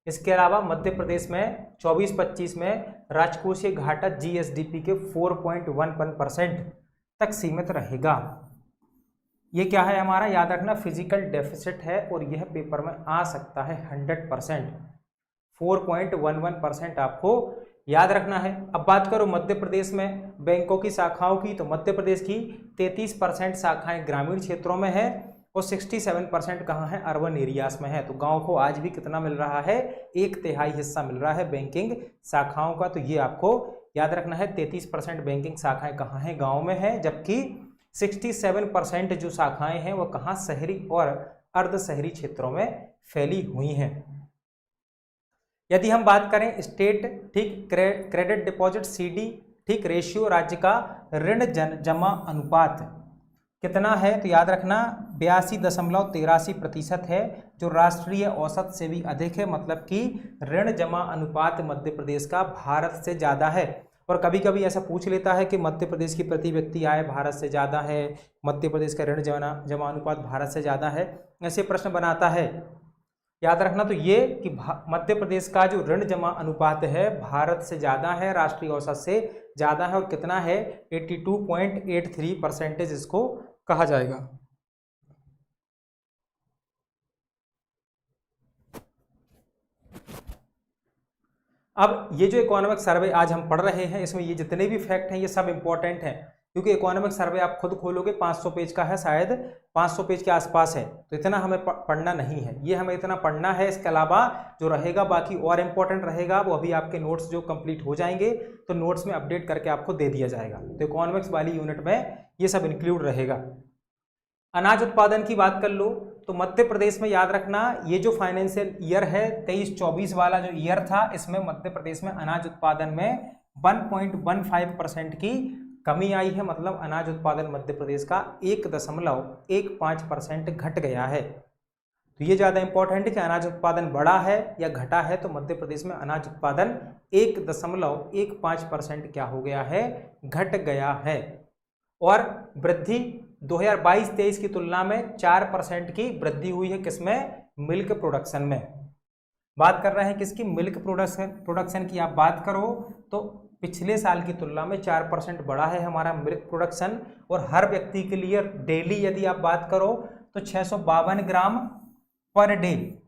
इसके अलावा मध्य प्रदेश में 24-25 में राजकोषीय घाटा जीएसडीपी के 4.11% तक सीमित रहेगा। ये क्या है हमारा? याद रखना फिजिकल डेफिसिट है और यह पेपर में आ सकता है 100%। 4.11% आपको याद रखना है। अब बात करो मध्य प्रदेश में बैंकों की शाखाओं की, तो मध्य प्रदेश की 33% शाखाएं ग्रामीण क्षेत्रों में है और 67% कहाँ है? अर्बन एरियाज में है। तो गांव को आज भी कितना मिल रहा है? 1/3 हिस्सा मिल रहा है बैंकिंग शाखाओं का। तो ये आपको याद रखना है। 33% बैंकिंग शाखाएं कहाँ हैं? गांव में है, जबकि 67% जो शाखाएं हैं वो कहाँ? शहरी और अर्ध शहरी क्षेत्रों में फैली हुई हैं। यदि हम बात करें स्टेट ठीक क्रेडिट डिपॉजिट सीडी ठीक रेशियो, राज्य का ऋण जमा अनुपात कितना है? तो याद रखना 82.83% है, जो राष्ट्रीय औसत से भी अधिक है। मतलब कि ऋण जमा अनुपात मध्य प्रदेश का भारत से ज़्यादा है। और कभी कभी ऐसा पूछ लेता है कि मध्य प्रदेश की प्रति व्यक्ति आय भारत से ज़्यादा है, मध्य प्रदेश का ऋण जमा अनुपात भारत से ज़्यादा है, ऐसे प्रश्न बनाता है। याद रखना तो ये कि मध्य प्रदेश का जो ऋण जमा अनुपात है भारत से ज़्यादा है, राष्ट्रीय औसत से ज़्यादा है। और कितना है? 82.83% इसको कहा जाएगा। अब ये जो इकोनॉमिक सर्वे आज हम पढ़ रहे हैं, इसमें ये जितने भी फैक्ट हैं ये सब इंपॉर्टेंट हैं, क्योंकि इकोनॉमिक सर्वे आप खुद खोलोगे 500 पेज का है, शायद 500 पेज के आसपास है। तो इतना हमें पढ़ना नहीं है, ये हमें इतना पढ़ना है। इसके अलावा जो रहेगा बाकी और इम्पोर्टेंट रहेगा, वो अभी आपके नोट्स जो कंप्लीट हो जाएंगे तो नोट्स में अपडेट करके आपको दे दिया जाएगा। तो इकोनॉमिक्स वाली यूनिट में ये सब इंक्लूड रहेगा। अनाज उत्पादन की बात कर लो तो मध्य प्रदेश में याद रखना ये जो फाइनेंशियल ईयर है 23-24 वाला जो ईयर था, इसमें मध्य प्रदेश में अनाज उत्पादन में 1.15% की कमी आई है। मतलब अनाज उत्पादन मध्य प्रदेश का 1.15% घट गया है। तो ये ज़्यादा इंपॉर्टेंट है कि अनाज उत्पादन बढ़ा है या घटा है। तो मध्य प्रदेश में अनाज उत्पादन 1.15% क्या हो गया है? घट गया है। और वृद्धि 2022-23 की तुलना में 4% की वृद्धि हुई है। किसमें? मिल्क प्रोडक्शन में। बात कर रहे हैं किसकी? मिल्क प्रोडक्शन की आप बात करो तो पिछले साल की तुलना में 4% बढ़ा है हमारा मिल्क प्रोडक्शन। और हर व्यक्ति के लिए डेली यदि आप बात करो तो 652 ग्राम पर डे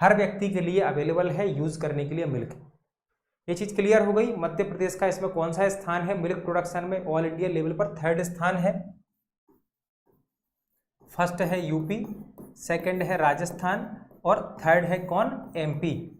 हर व्यक्ति के लिए अवेलेबल है यूज करने के लिए मिल्क। ये चीज क्लियर हो गई। मध्य प्रदेश का इसमें कौन सा स्थान है? मिल्क प्रोडक्शन में ऑल इंडिया लेवल पर 3rd स्थान है। फर्स्ट है यूपी, सेकंड है राजस्थान और 3rd है कौन? एमपी।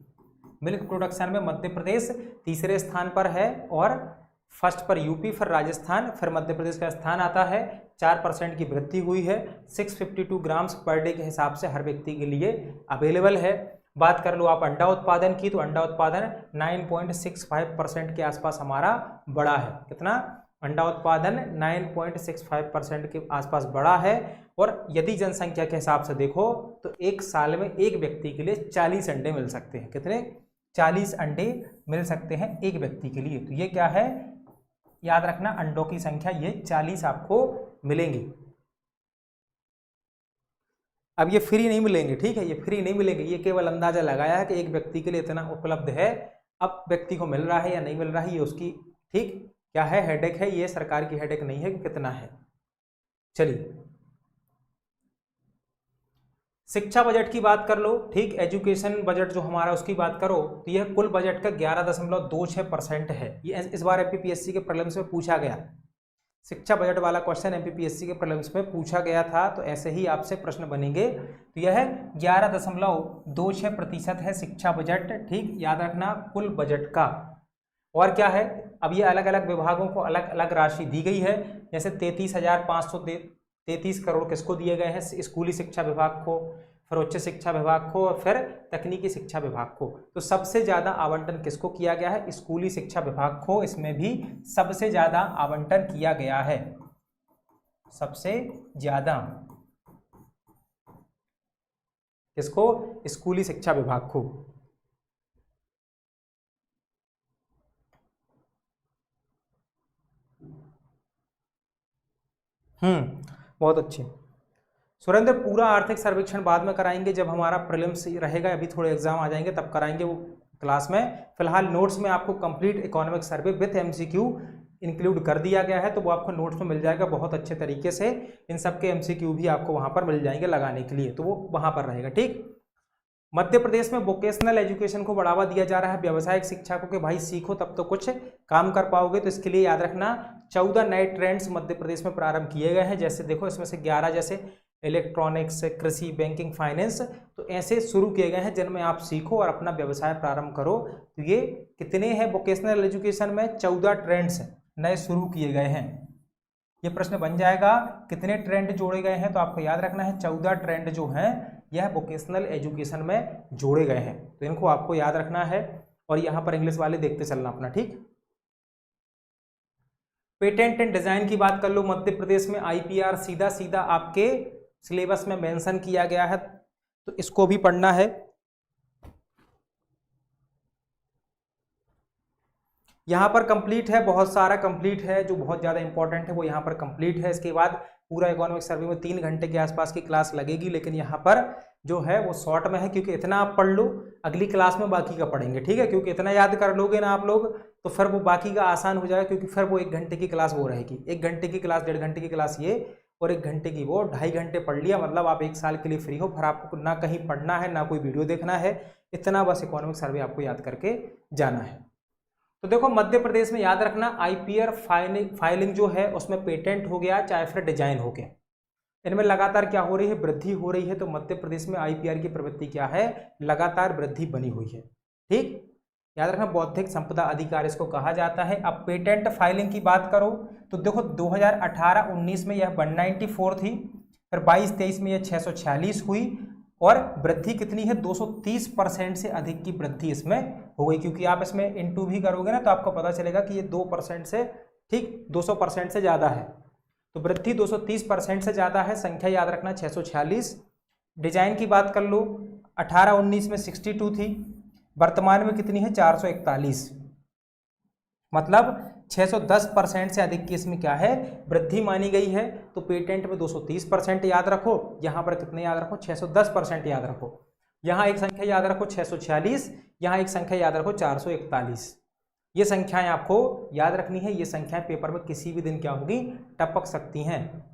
मिल्क प्रोडक्शन में मध्य प्रदेश 3रे स्थान पर है और फर्स्ट पर यूपी, फिर राजस्थान, फिर मध्य प्रदेश का स्थान आता है। 4% की वृद्धि हुई है। 652 ग्राम्स पर डे के हिसाब से हर व्यक्ति के लिए अवेलेबल है। बात कर लो आप अंडा उत्पादन की, तो अंडा उत्पादन 9.65% के आसपास हमारा बढ़ा है। कितना? अंडा उत्पादन 9.65% के आसपास बढ़ा है। और यदि जनसंख्या के हिसाब से देखो तो एक साल में एक व्यक्ति के लिए 40 अंडे मिल सकते हैं। कितने? 40 अंडे मिल सकते हैं एक व्यक्ति के लिए। तो ये क्या है? याद रखना, अंडों की संख्या ये 40 आपको मिलेंगी। अब ये फ्री नहीं मिलेंगे, ठीक है, ये फ्री नहीं मिलेंगे, ये केवल अंदाजा लगाया है कि एक व्यक्ति के लिए इतना उपलब्ध है। अब व्यक्ति को मिल रहा है या नहीं मिल रहा है, ये उसकी ठीक क्या है, हेडेक है, ये सरकार की हेडेक नहीं है कि कितना है। चलिए शिक्षा बजट की बात कर लो, ठीक, एजुकेशन बजट जो हमारा उसकी बात करो तो यह कुल बजट का 11.26% है। ये इस बार एमपीपीएससी के प्रीलिम्स में पूछा गया, शिक्षा बजट वाला क्वेश्चन एमपीपीएससी के प्रीलिम्स में पूछा गया था, तो ऐसे ही आपसे प्रश्न बनेंगे। तो यह 11.26% है शिक्षा बजट, ठीक, याद रखना, कुल बजट का। और क्या है, अब ये अलग अलग विभागों को अलग अलग राशि दी गई है। जैसे 33,533 करोड़ किसको दिए गए हैं? स्कूली शिक्षा विभाग को, फिर उच्च शिक्षा विभाग को, और फिर तकनीकी शिक्षा विभाग को। तो सबसे ज्यादा आवंटन किसको किया गया है? स्कूली शिक्षा विभाग को, इसमें भी सबसे ज्यादा आवंटन किया गया है, सबसे ज्यादा किसको? स्कूली शिक्षा विभाग को। बहुत अच्छे सुरेंद्र, पूरा आर्थिक सर्वेक्षण बाद में कराएंगे जब हमारा प्रीलिम्स रहेगा, अभी थोड़े एग्जाम आ जाएंगे तब कराएंगे वो क्लास में। फिलहाल नोट्स में आपको complete economic survey with MCQ include कर दिया गया है, तो वो आपको नोट्स में मिल जाएगा बहुत अच्छे तरीके से। इन सब के एमसीक्यू भी आपको वहां पर मिल जाएंगे लगाने के लिए, तो वो वहां पर रहेगा, ठीक। मध्य प्रदेश में वोकेशनल एजुकेशन को बढ़ावा दिया जा रहा है, व्यावसायिक शिक्षा को, कि भाई सीखो तब तो कुछ काम कर पाओगे। तो इसके लिए याद रखना 14 नए ट्रेंड्स मध्य प्रदेश में प्रारंभ किए गए हैं। जैसे देखो इसमें से 11 जैसे इलेक्ट्रॉनिक्स, कृषि, बैंकिंग, फाइनेंस, तो ऐसे शुरू किए गए हैं जिनमें आप सीखो और अपना व्यवसाय प्रारंभ करो। तो ये कितने हैं वोकेशनल एजुकेशन में? 14 ट्रेंड्स नए शुरू किए गए हैं। ये प्रश्न बन जाएगा कितने ट्रेंड जोड़े गए हैं, तो आपको याद रखना है 14 ट्रेंड जो हैं यह वोकेशनल एजुकेशन में जोड़े गए हैं, तो इनको आपको याद रखना है। और यहाँ पर इंग्लिश वाले देखते चलना अपना, ठीक। पेटेंट एंड डिजाइन की बात कर लो, मध्य प्रदेश में आईपीआर सीधा सीधा आपके सिलेबस में मेंशन किया गया है, तो इसको भी पढ़ना है। यहाँ पर कंप्लीट है, बहुत सारा कंप्लीट है, जो बहुत ज़्यादा इंपॉर्टेंट है वो यहाँ पर कंप्लीट है। इसके बाद पूरा इकोनॉमिक सर्वे में 3 घंटे के आसपास की क्लास लगेगी, लेकिन यहाँ पर जो है वो शॉर्ट में है, क्योंकि इतना आप पढ़ लो, अगली क्लास में बाकी का पढ़ेंगे, ठीक है। क्योंकि इतना याद कर लोगे ना आप लोग तो फिर वो बाकी का आसान हो जाएगा, क्योंकि फिर वो 1 घंटे की क्लास वो रहेगी, 1 घंटे की क्लास, 1.5 घंटे की क्लास ये, और 1 घंटे की वो, 2.5 घंटे पढ़ लिया, मतलब आप 1 साल के लिए फ्री हो। फिर आपको ना कहीं पढ़ना है ना कोई वीडियो देखना है, इतना बस इकोनॉमिक सर्वे आपको याद करके जाना है। तो देखो मध्य प्रदेश में याद रखना आईपीआर फाइलिंग जो है उसमें पेटेंट हो गया चाहे फिर डिजाइन हो गया, इनमें लगातार क्या हो रही है? वृद्धि हो रही है। तो मध्य प्रदेश में आईपीआर की प्रवृत्ति क्या है? लगातार वृद्धि बनी हुई है, ठीक। याद रखना बौद्धिक संपदा अधिकार इसको कहा जाता है। अब पेटेंट फाइलिंग की बात करो तो देखो 2018-19 में यह 194 थी, फिर 22-23 में यह 646 हुई, और वृद्धि कितनी है? 230% से अधिक की वृद्धि इसमें हो गई। क्योंकि आप इसमें इंटू भी करोगे ना तो आपको पता चलेगा कि ये 2% से, ठीक, 200% से ज़्यादा है। तो वृद्धि 230% से ज़्यादा है। संख्या याद रखना 646। डिजाइन की बात कर लो, 18-19 में 62 थी, वर्तमान में कितनी है? 441, मतलब 610% से अधिक की इसमें क्या है? वृद्धि मानी गई है। तो पेटेंट में 230% याद रखो, यहाँ पर कितने याद रखो? 610% याद रखो। यहाँ एक संख्या याद रखो 646, यहाँ एक संख्या याद रखो 441। ये संख्याएं आपको याद रखनी है, ये संख्याएं पेपर में किसी भी दिन क्या होगी? टपक सकती हैं।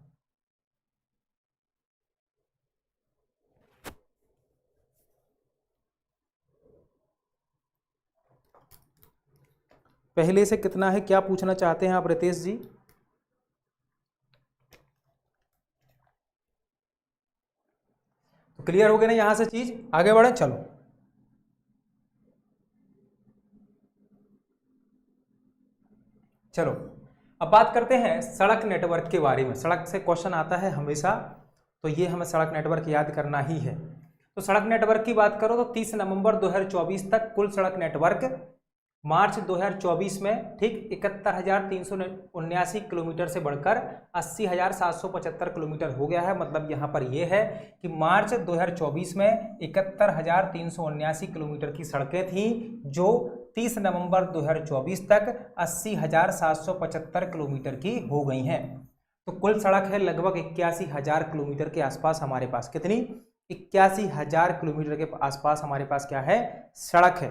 पहले से कितना है, क्या पूछना चाहते हैं आप रितेश जी? तो क्लियर हो गया ना यहां से चीज, आगे बढ़े चलो। चलो अब बात करते हैं सड़क नेटवर्क के बारे में। सड़क से क्वेश्चन आता है हमेशा, तो ये हमें सड़क नेटवर्क याद करना ही है। तो सड़क नेटवर्क की बात करो तो 30 नवंबर 2024 तक कुल सड़क नेटवर्क मार्च 2024 में ठीक 71,379 किलोमीटर से बढ़कर 80,775 किलोमीटर हो गया है। मतलब यहाँ पर यह है कि मार्च 2024 में 71,379 किलोमीटर की सड़कें थीं, जो 30 नवंबर 2024 तक 80,775 किलोमीटर की हो गई हैं। तो कुल सड़क है लगभग 81,000 किलोमीटर के आसपास हमारे पास। कितनी? 81,000 किलोमीटर के आसपास हमारे पास क्या है? सड़क है।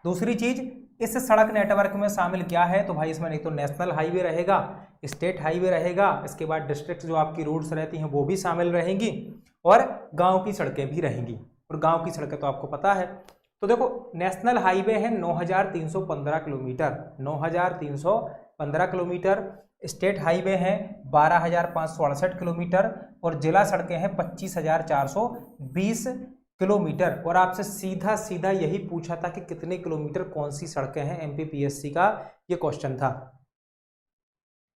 दूसरी चीज, इस सड़क नेटवर्क में शामिल क्या है? तो भाई इसमें नहीं तो नेशनल हाईवे रहेगा, स्टेट हाईवे रहेगा, इसके बाद डिस्ट्रिक्ट जो आपकी रोड्स रहती हैं वो भी शामिल रहेंगी, और गांव की सड़कें भी रहेंगी। और गांव की सड़कें तो आपको पता है। तो देखो नेशनल हाईवे है 9,315 किलोमीटर, 9,315 किलोमीटर। स्टेट हाईवे हैं 12,568 किलोमीटर, और जिला सड़कें हैं 25,420 किलोमीटर। और आपसे सीधा सीधा यही पूछा था कि कितने किलोमीटर कौन सी सड़कें हैं, एमपीपीएससी का ये क्वेश्चन था।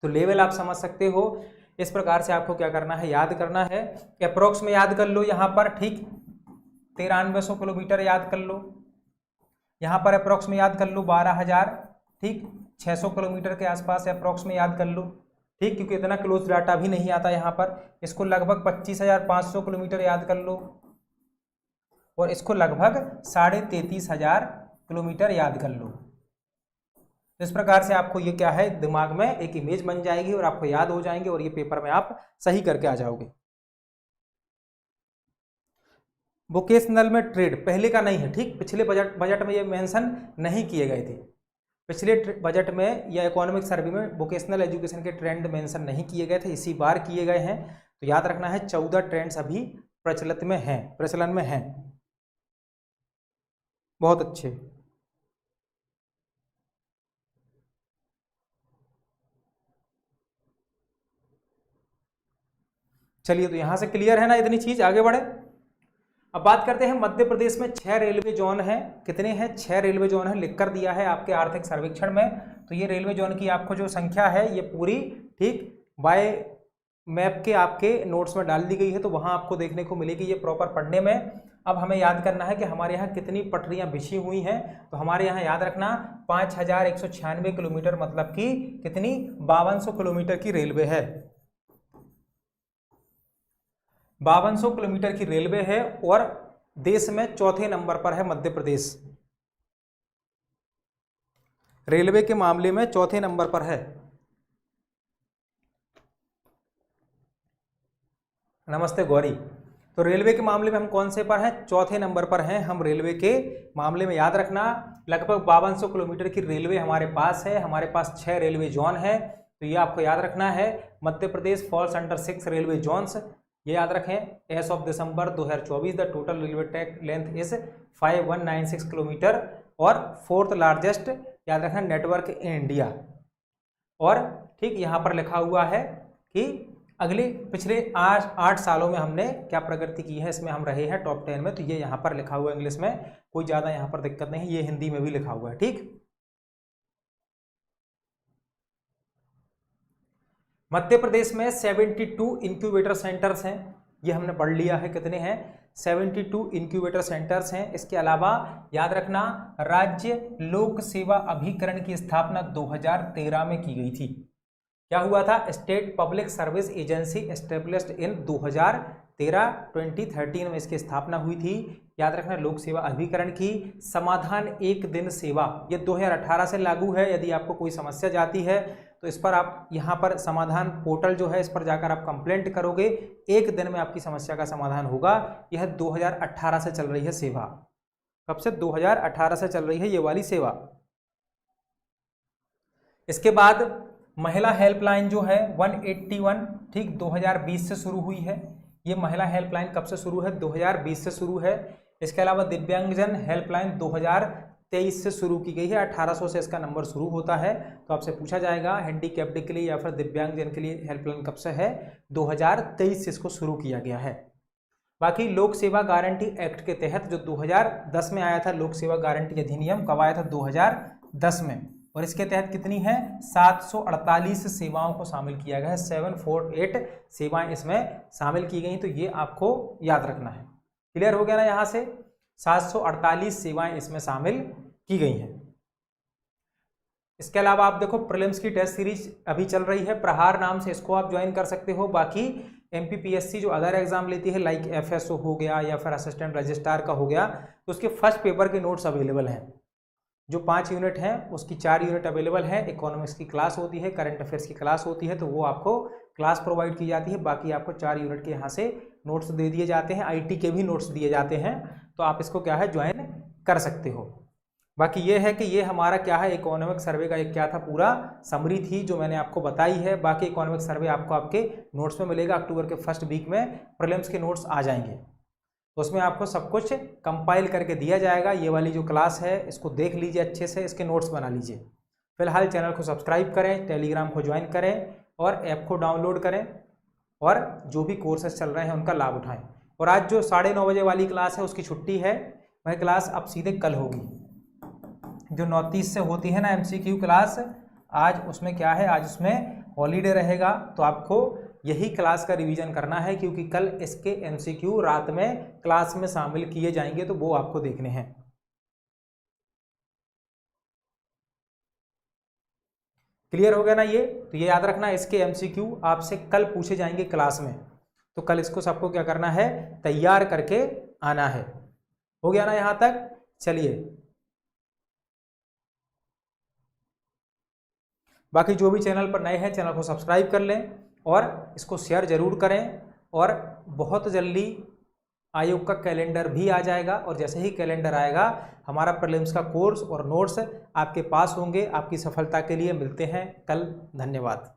तो लेवल आप समझ सकते हो। इस प्रकार से आपको क्या करना है? याद करना है। अप्रोक्स में याद कर लो यहाँ पर, ठीक 9300 किलोमीटर याद कर लो। यहाँ पर अप्रोक्स में याद कर लो 12,000, ठीक 600 किलोमीटर के आसपास अप्रोक्स में याद कर लो, ठीक, क्योंकि इतना क्लोज डाटा भी नहीं आता यहाँ पर। इसको लगभग 25,500 किलोमीटर याद कर लो, और इसको लगभग 33,500 किलोमीटर याद कर लो। इस प्रकार से आपको ये क्या है, दिमाग में एक इमेज बन जाएगी और आपको याद हो जाएंगे, और ये पेपर में आप सही करके आ जाओगे। वोकेशनल में ट्रेड पहले का नहीं है, ठीक, पिछले बजट में ये मेंशन नहीं किए गए थे। पिछले बजट में या इकोनॉमिक सर्वे में वोकेशनल एजुकेशन के ट्रेंड मेंशन नहीं किए गए थे, इसी बार किए गए हैं। तो याद रखना है 14 ट्रेंड्स अभी प्रचलित में हैं, प्रचलन में हैं। बहुत अच्छे। चलिए, तो यहां से क्लियर है ना इतनी चीज, आगे बढ़े। अब बात करते हैं मध्य प्रदेश में 6 रेलवे जोन हैं। कितने हैं? 6 रेलवे जोन हैं, लिख कर दिया है आपके आर्थिक सर्वेक्षण में। तो ये रेलवे जोन की आपको जो संख्या है ये पूरी ठीक बाय मैप के आपके नोट्स में डाल दी गई है, तो वहां आपको देखने को मिलेगी ये प्रॉपर पढ़ने में। अब हमें याद करना है कि हमारे यहाँ कितनी पटरियां बिछी हुई हैं। तो हमारे यहाँ याद रखना 5,196 किलोमीटर, मतलब कि कितनी? 5200 किलोमीटर की रेलवे है। 5200 किलोमीटर की रेलवे है, और देश में चौथे नंबर पर है मध्य प्रदेश। रेलवे के मामले में चौथे नंबर पर है। नमस्ते गौरी। तो रेलवे के मामले में हम कौन से पर हैं? चौथे नंबर पर हैं हम रेलवे के मामले में। याद रखना लगभग 5200 किलोमीटर की रेलवे हमारे पास है। हमारे पास 6 रेलवे जोन है, तो ये आपको याद रखना है। Madhya Pradesh falls under 6 railway zones, ये याद रखें। As of December 2024 the total railway track length is 5196 kilometre, और 4th लार्जेस्ट याद रखना नेटवर्क इन इंडिया। और ठीक यहाँ पर लिखा हुआ है कि पिछले 8 सालों में हमने क्या प्रगति की है, इसमें हम रहे हैं टॉप 10 में। तो ये यहाँ पर लिखा हुआ है इंग्लिश में, कोई ज़्यादा यहाँ पर दिक्कत नहीं, ये हिंदी में भी लिखा हुआ है, ठीक। मध्य प्रदेश में 72 इंक्यूबेटर सेंटर्स हैं, ये हमने पढ़ लिया है। कितने हैं? 72 इंक्यूबेटर सेंटर्स हैं। इसके अलावा याद रखना राज्य लोक सेवा अभिकरण की स्थापना 2013 में की गई थी। क्या हुआ था? State public service agency established in 2013 में इसकी स्थापना हुई थी। याद रखना लोक सेवा अभिकरण की। समाधान एक दिन सेवा, ये 2018 से लागू है। यदि आपको कोई समस्या जाती है तो इस पर आप यहाँ पर समाधान पोर्टल जो है इस पर जाकर आप कंप्लेंट करोगे, एक दिन में आपकी समस्या का समाधान होगा। यह 2018 से चल रही है सेवा। कब से? 2018 से चल रही है ये वाली सेवा। इसके बाद महिला हेल्पलाइन जो है 181, ठीक 2020 से शुरू हुई है। ये महिला हेल्पलाइन कब से शुरू है? 2020 से शुरू है। इसके अलावा दिव्यांगजन हेल्पलाइन 2023 से शुरू की गई है। 1800 से इसका नंबर शुरू होता है। तो आपसे पूछा जाएगा हैंडीकैप्ड के लिए या फिर दिव्यांगजन के लिए हेल्पलाइन कब से है? 2023 से इसको शुरू किया गया है। बाकी लोक सेवा गारंटी एक्ट के तहत जो 2010 में आया था, लोक सेवा गारंटी अधिनियम कब आया था? 2010 में। और इसके तहत कितनी है 748 सेवाओं को शामिल किया गया है, 748 सेवाएं इसमें शामिल की गई। तो ये आपको याद रखना है। क्लियर हो गया ना, यहाँ से 748 सेवाएं इसमें शामिल की गई हैं। इसके अलावा आप देखो प्रीलिम्स की टेस्ट सीरीज अभी चल रही है, प्रहार नाम से इसको आप ज्वाइन कर सकते हो। बाकी एमपीपीएससी जो अदर एग्जाम लेती है लाइक एफएसओ हो गया या फिर असिस्टेंट रजिस्ट्रार का हो गया, तो उसके फर्स्ट पेपर के नोट्स अवेलेबल हैं। जो 5 यूनिट हैं उसकी 4 यूनिट अवेलेबल है। इकोनॉमिक्स की क्लास होती है, करंट अफेयर्स की क्लास होती है, तो वो आपको क्लास प्रोवाइड की जाती है। बाकी आपको 4 यूनिट के यहाँ से नोट्स दे दिए जाते हैं, आईटी के भी नोट्स दिए जाते हैं। तो आप इसको क्या है ज्वाइन कर सकते हो। बाकी ये है कि ये हमारा क्या है इकोनॉमिक सर्वे का एक क्या था पूरा समरी थी जो मैंने आपको बताई है। बाकी इकोनॉमिक सर्वे आपको आपके नोट्स में मिलेगा। अक्टूबर के फर्स्ट वीक में प्रीलिम्स के नोट्स आ जाएंगे, तो उसमें आपको सब कुछ कंपाइल करके दिया जाएगा। ये वाली जो क्लास है इसको देख लीजिए अच्छे से, इसके नोट्स बना लीजिए। फिलहाल चैनल को सब्सक्राइब करें, टेलीग्राम को ज्वाइन करें और ऐप को डाउनलोड करें और जो भी कोर्सेज चल रहे हैं उनका लाभ उठाएं। और आज जो 9:30 बजे वाली क्लास है उसकी छुट्टी है, वह क्लास अब सीधे कल होगी। जो 9:30 से होती है ना एमसीक्यू क्लास, आज उसमें क्या है, आज उसमें हॉलीडे रहेगा। तो आपको यही क्लास का रिवीजन करना है क्योंकि कल इसके एमसीक्यू रात में क्लास में शामिल किए जाएंगे, तो वो आपको देखने हैं। क्लियर हो गया ना ये? तो ये याद रखना, इसके एमसीक्यू आपसे कल पूछे जाएंगे क्लास में, तो कल इसको सबको क्या करना है, तैयार करके आना है। हो गया ना यहाँ तक? चलिए, बाकी जो भी चैनल पर नए हैं चैनल को सब्सक्राइब कर लें और इसको शेयर जरूर करें। और बहुत जल्दी आयोग का कैलेंडर भी आ जाएगा, और जैसे ही कैलेंडर आएगा हमारा प्रीलिम्स का कोर्स और नोट्स आपके पास होंगे। आपकी सफलता के लिए मिलते हैं कल। धन्यवाद।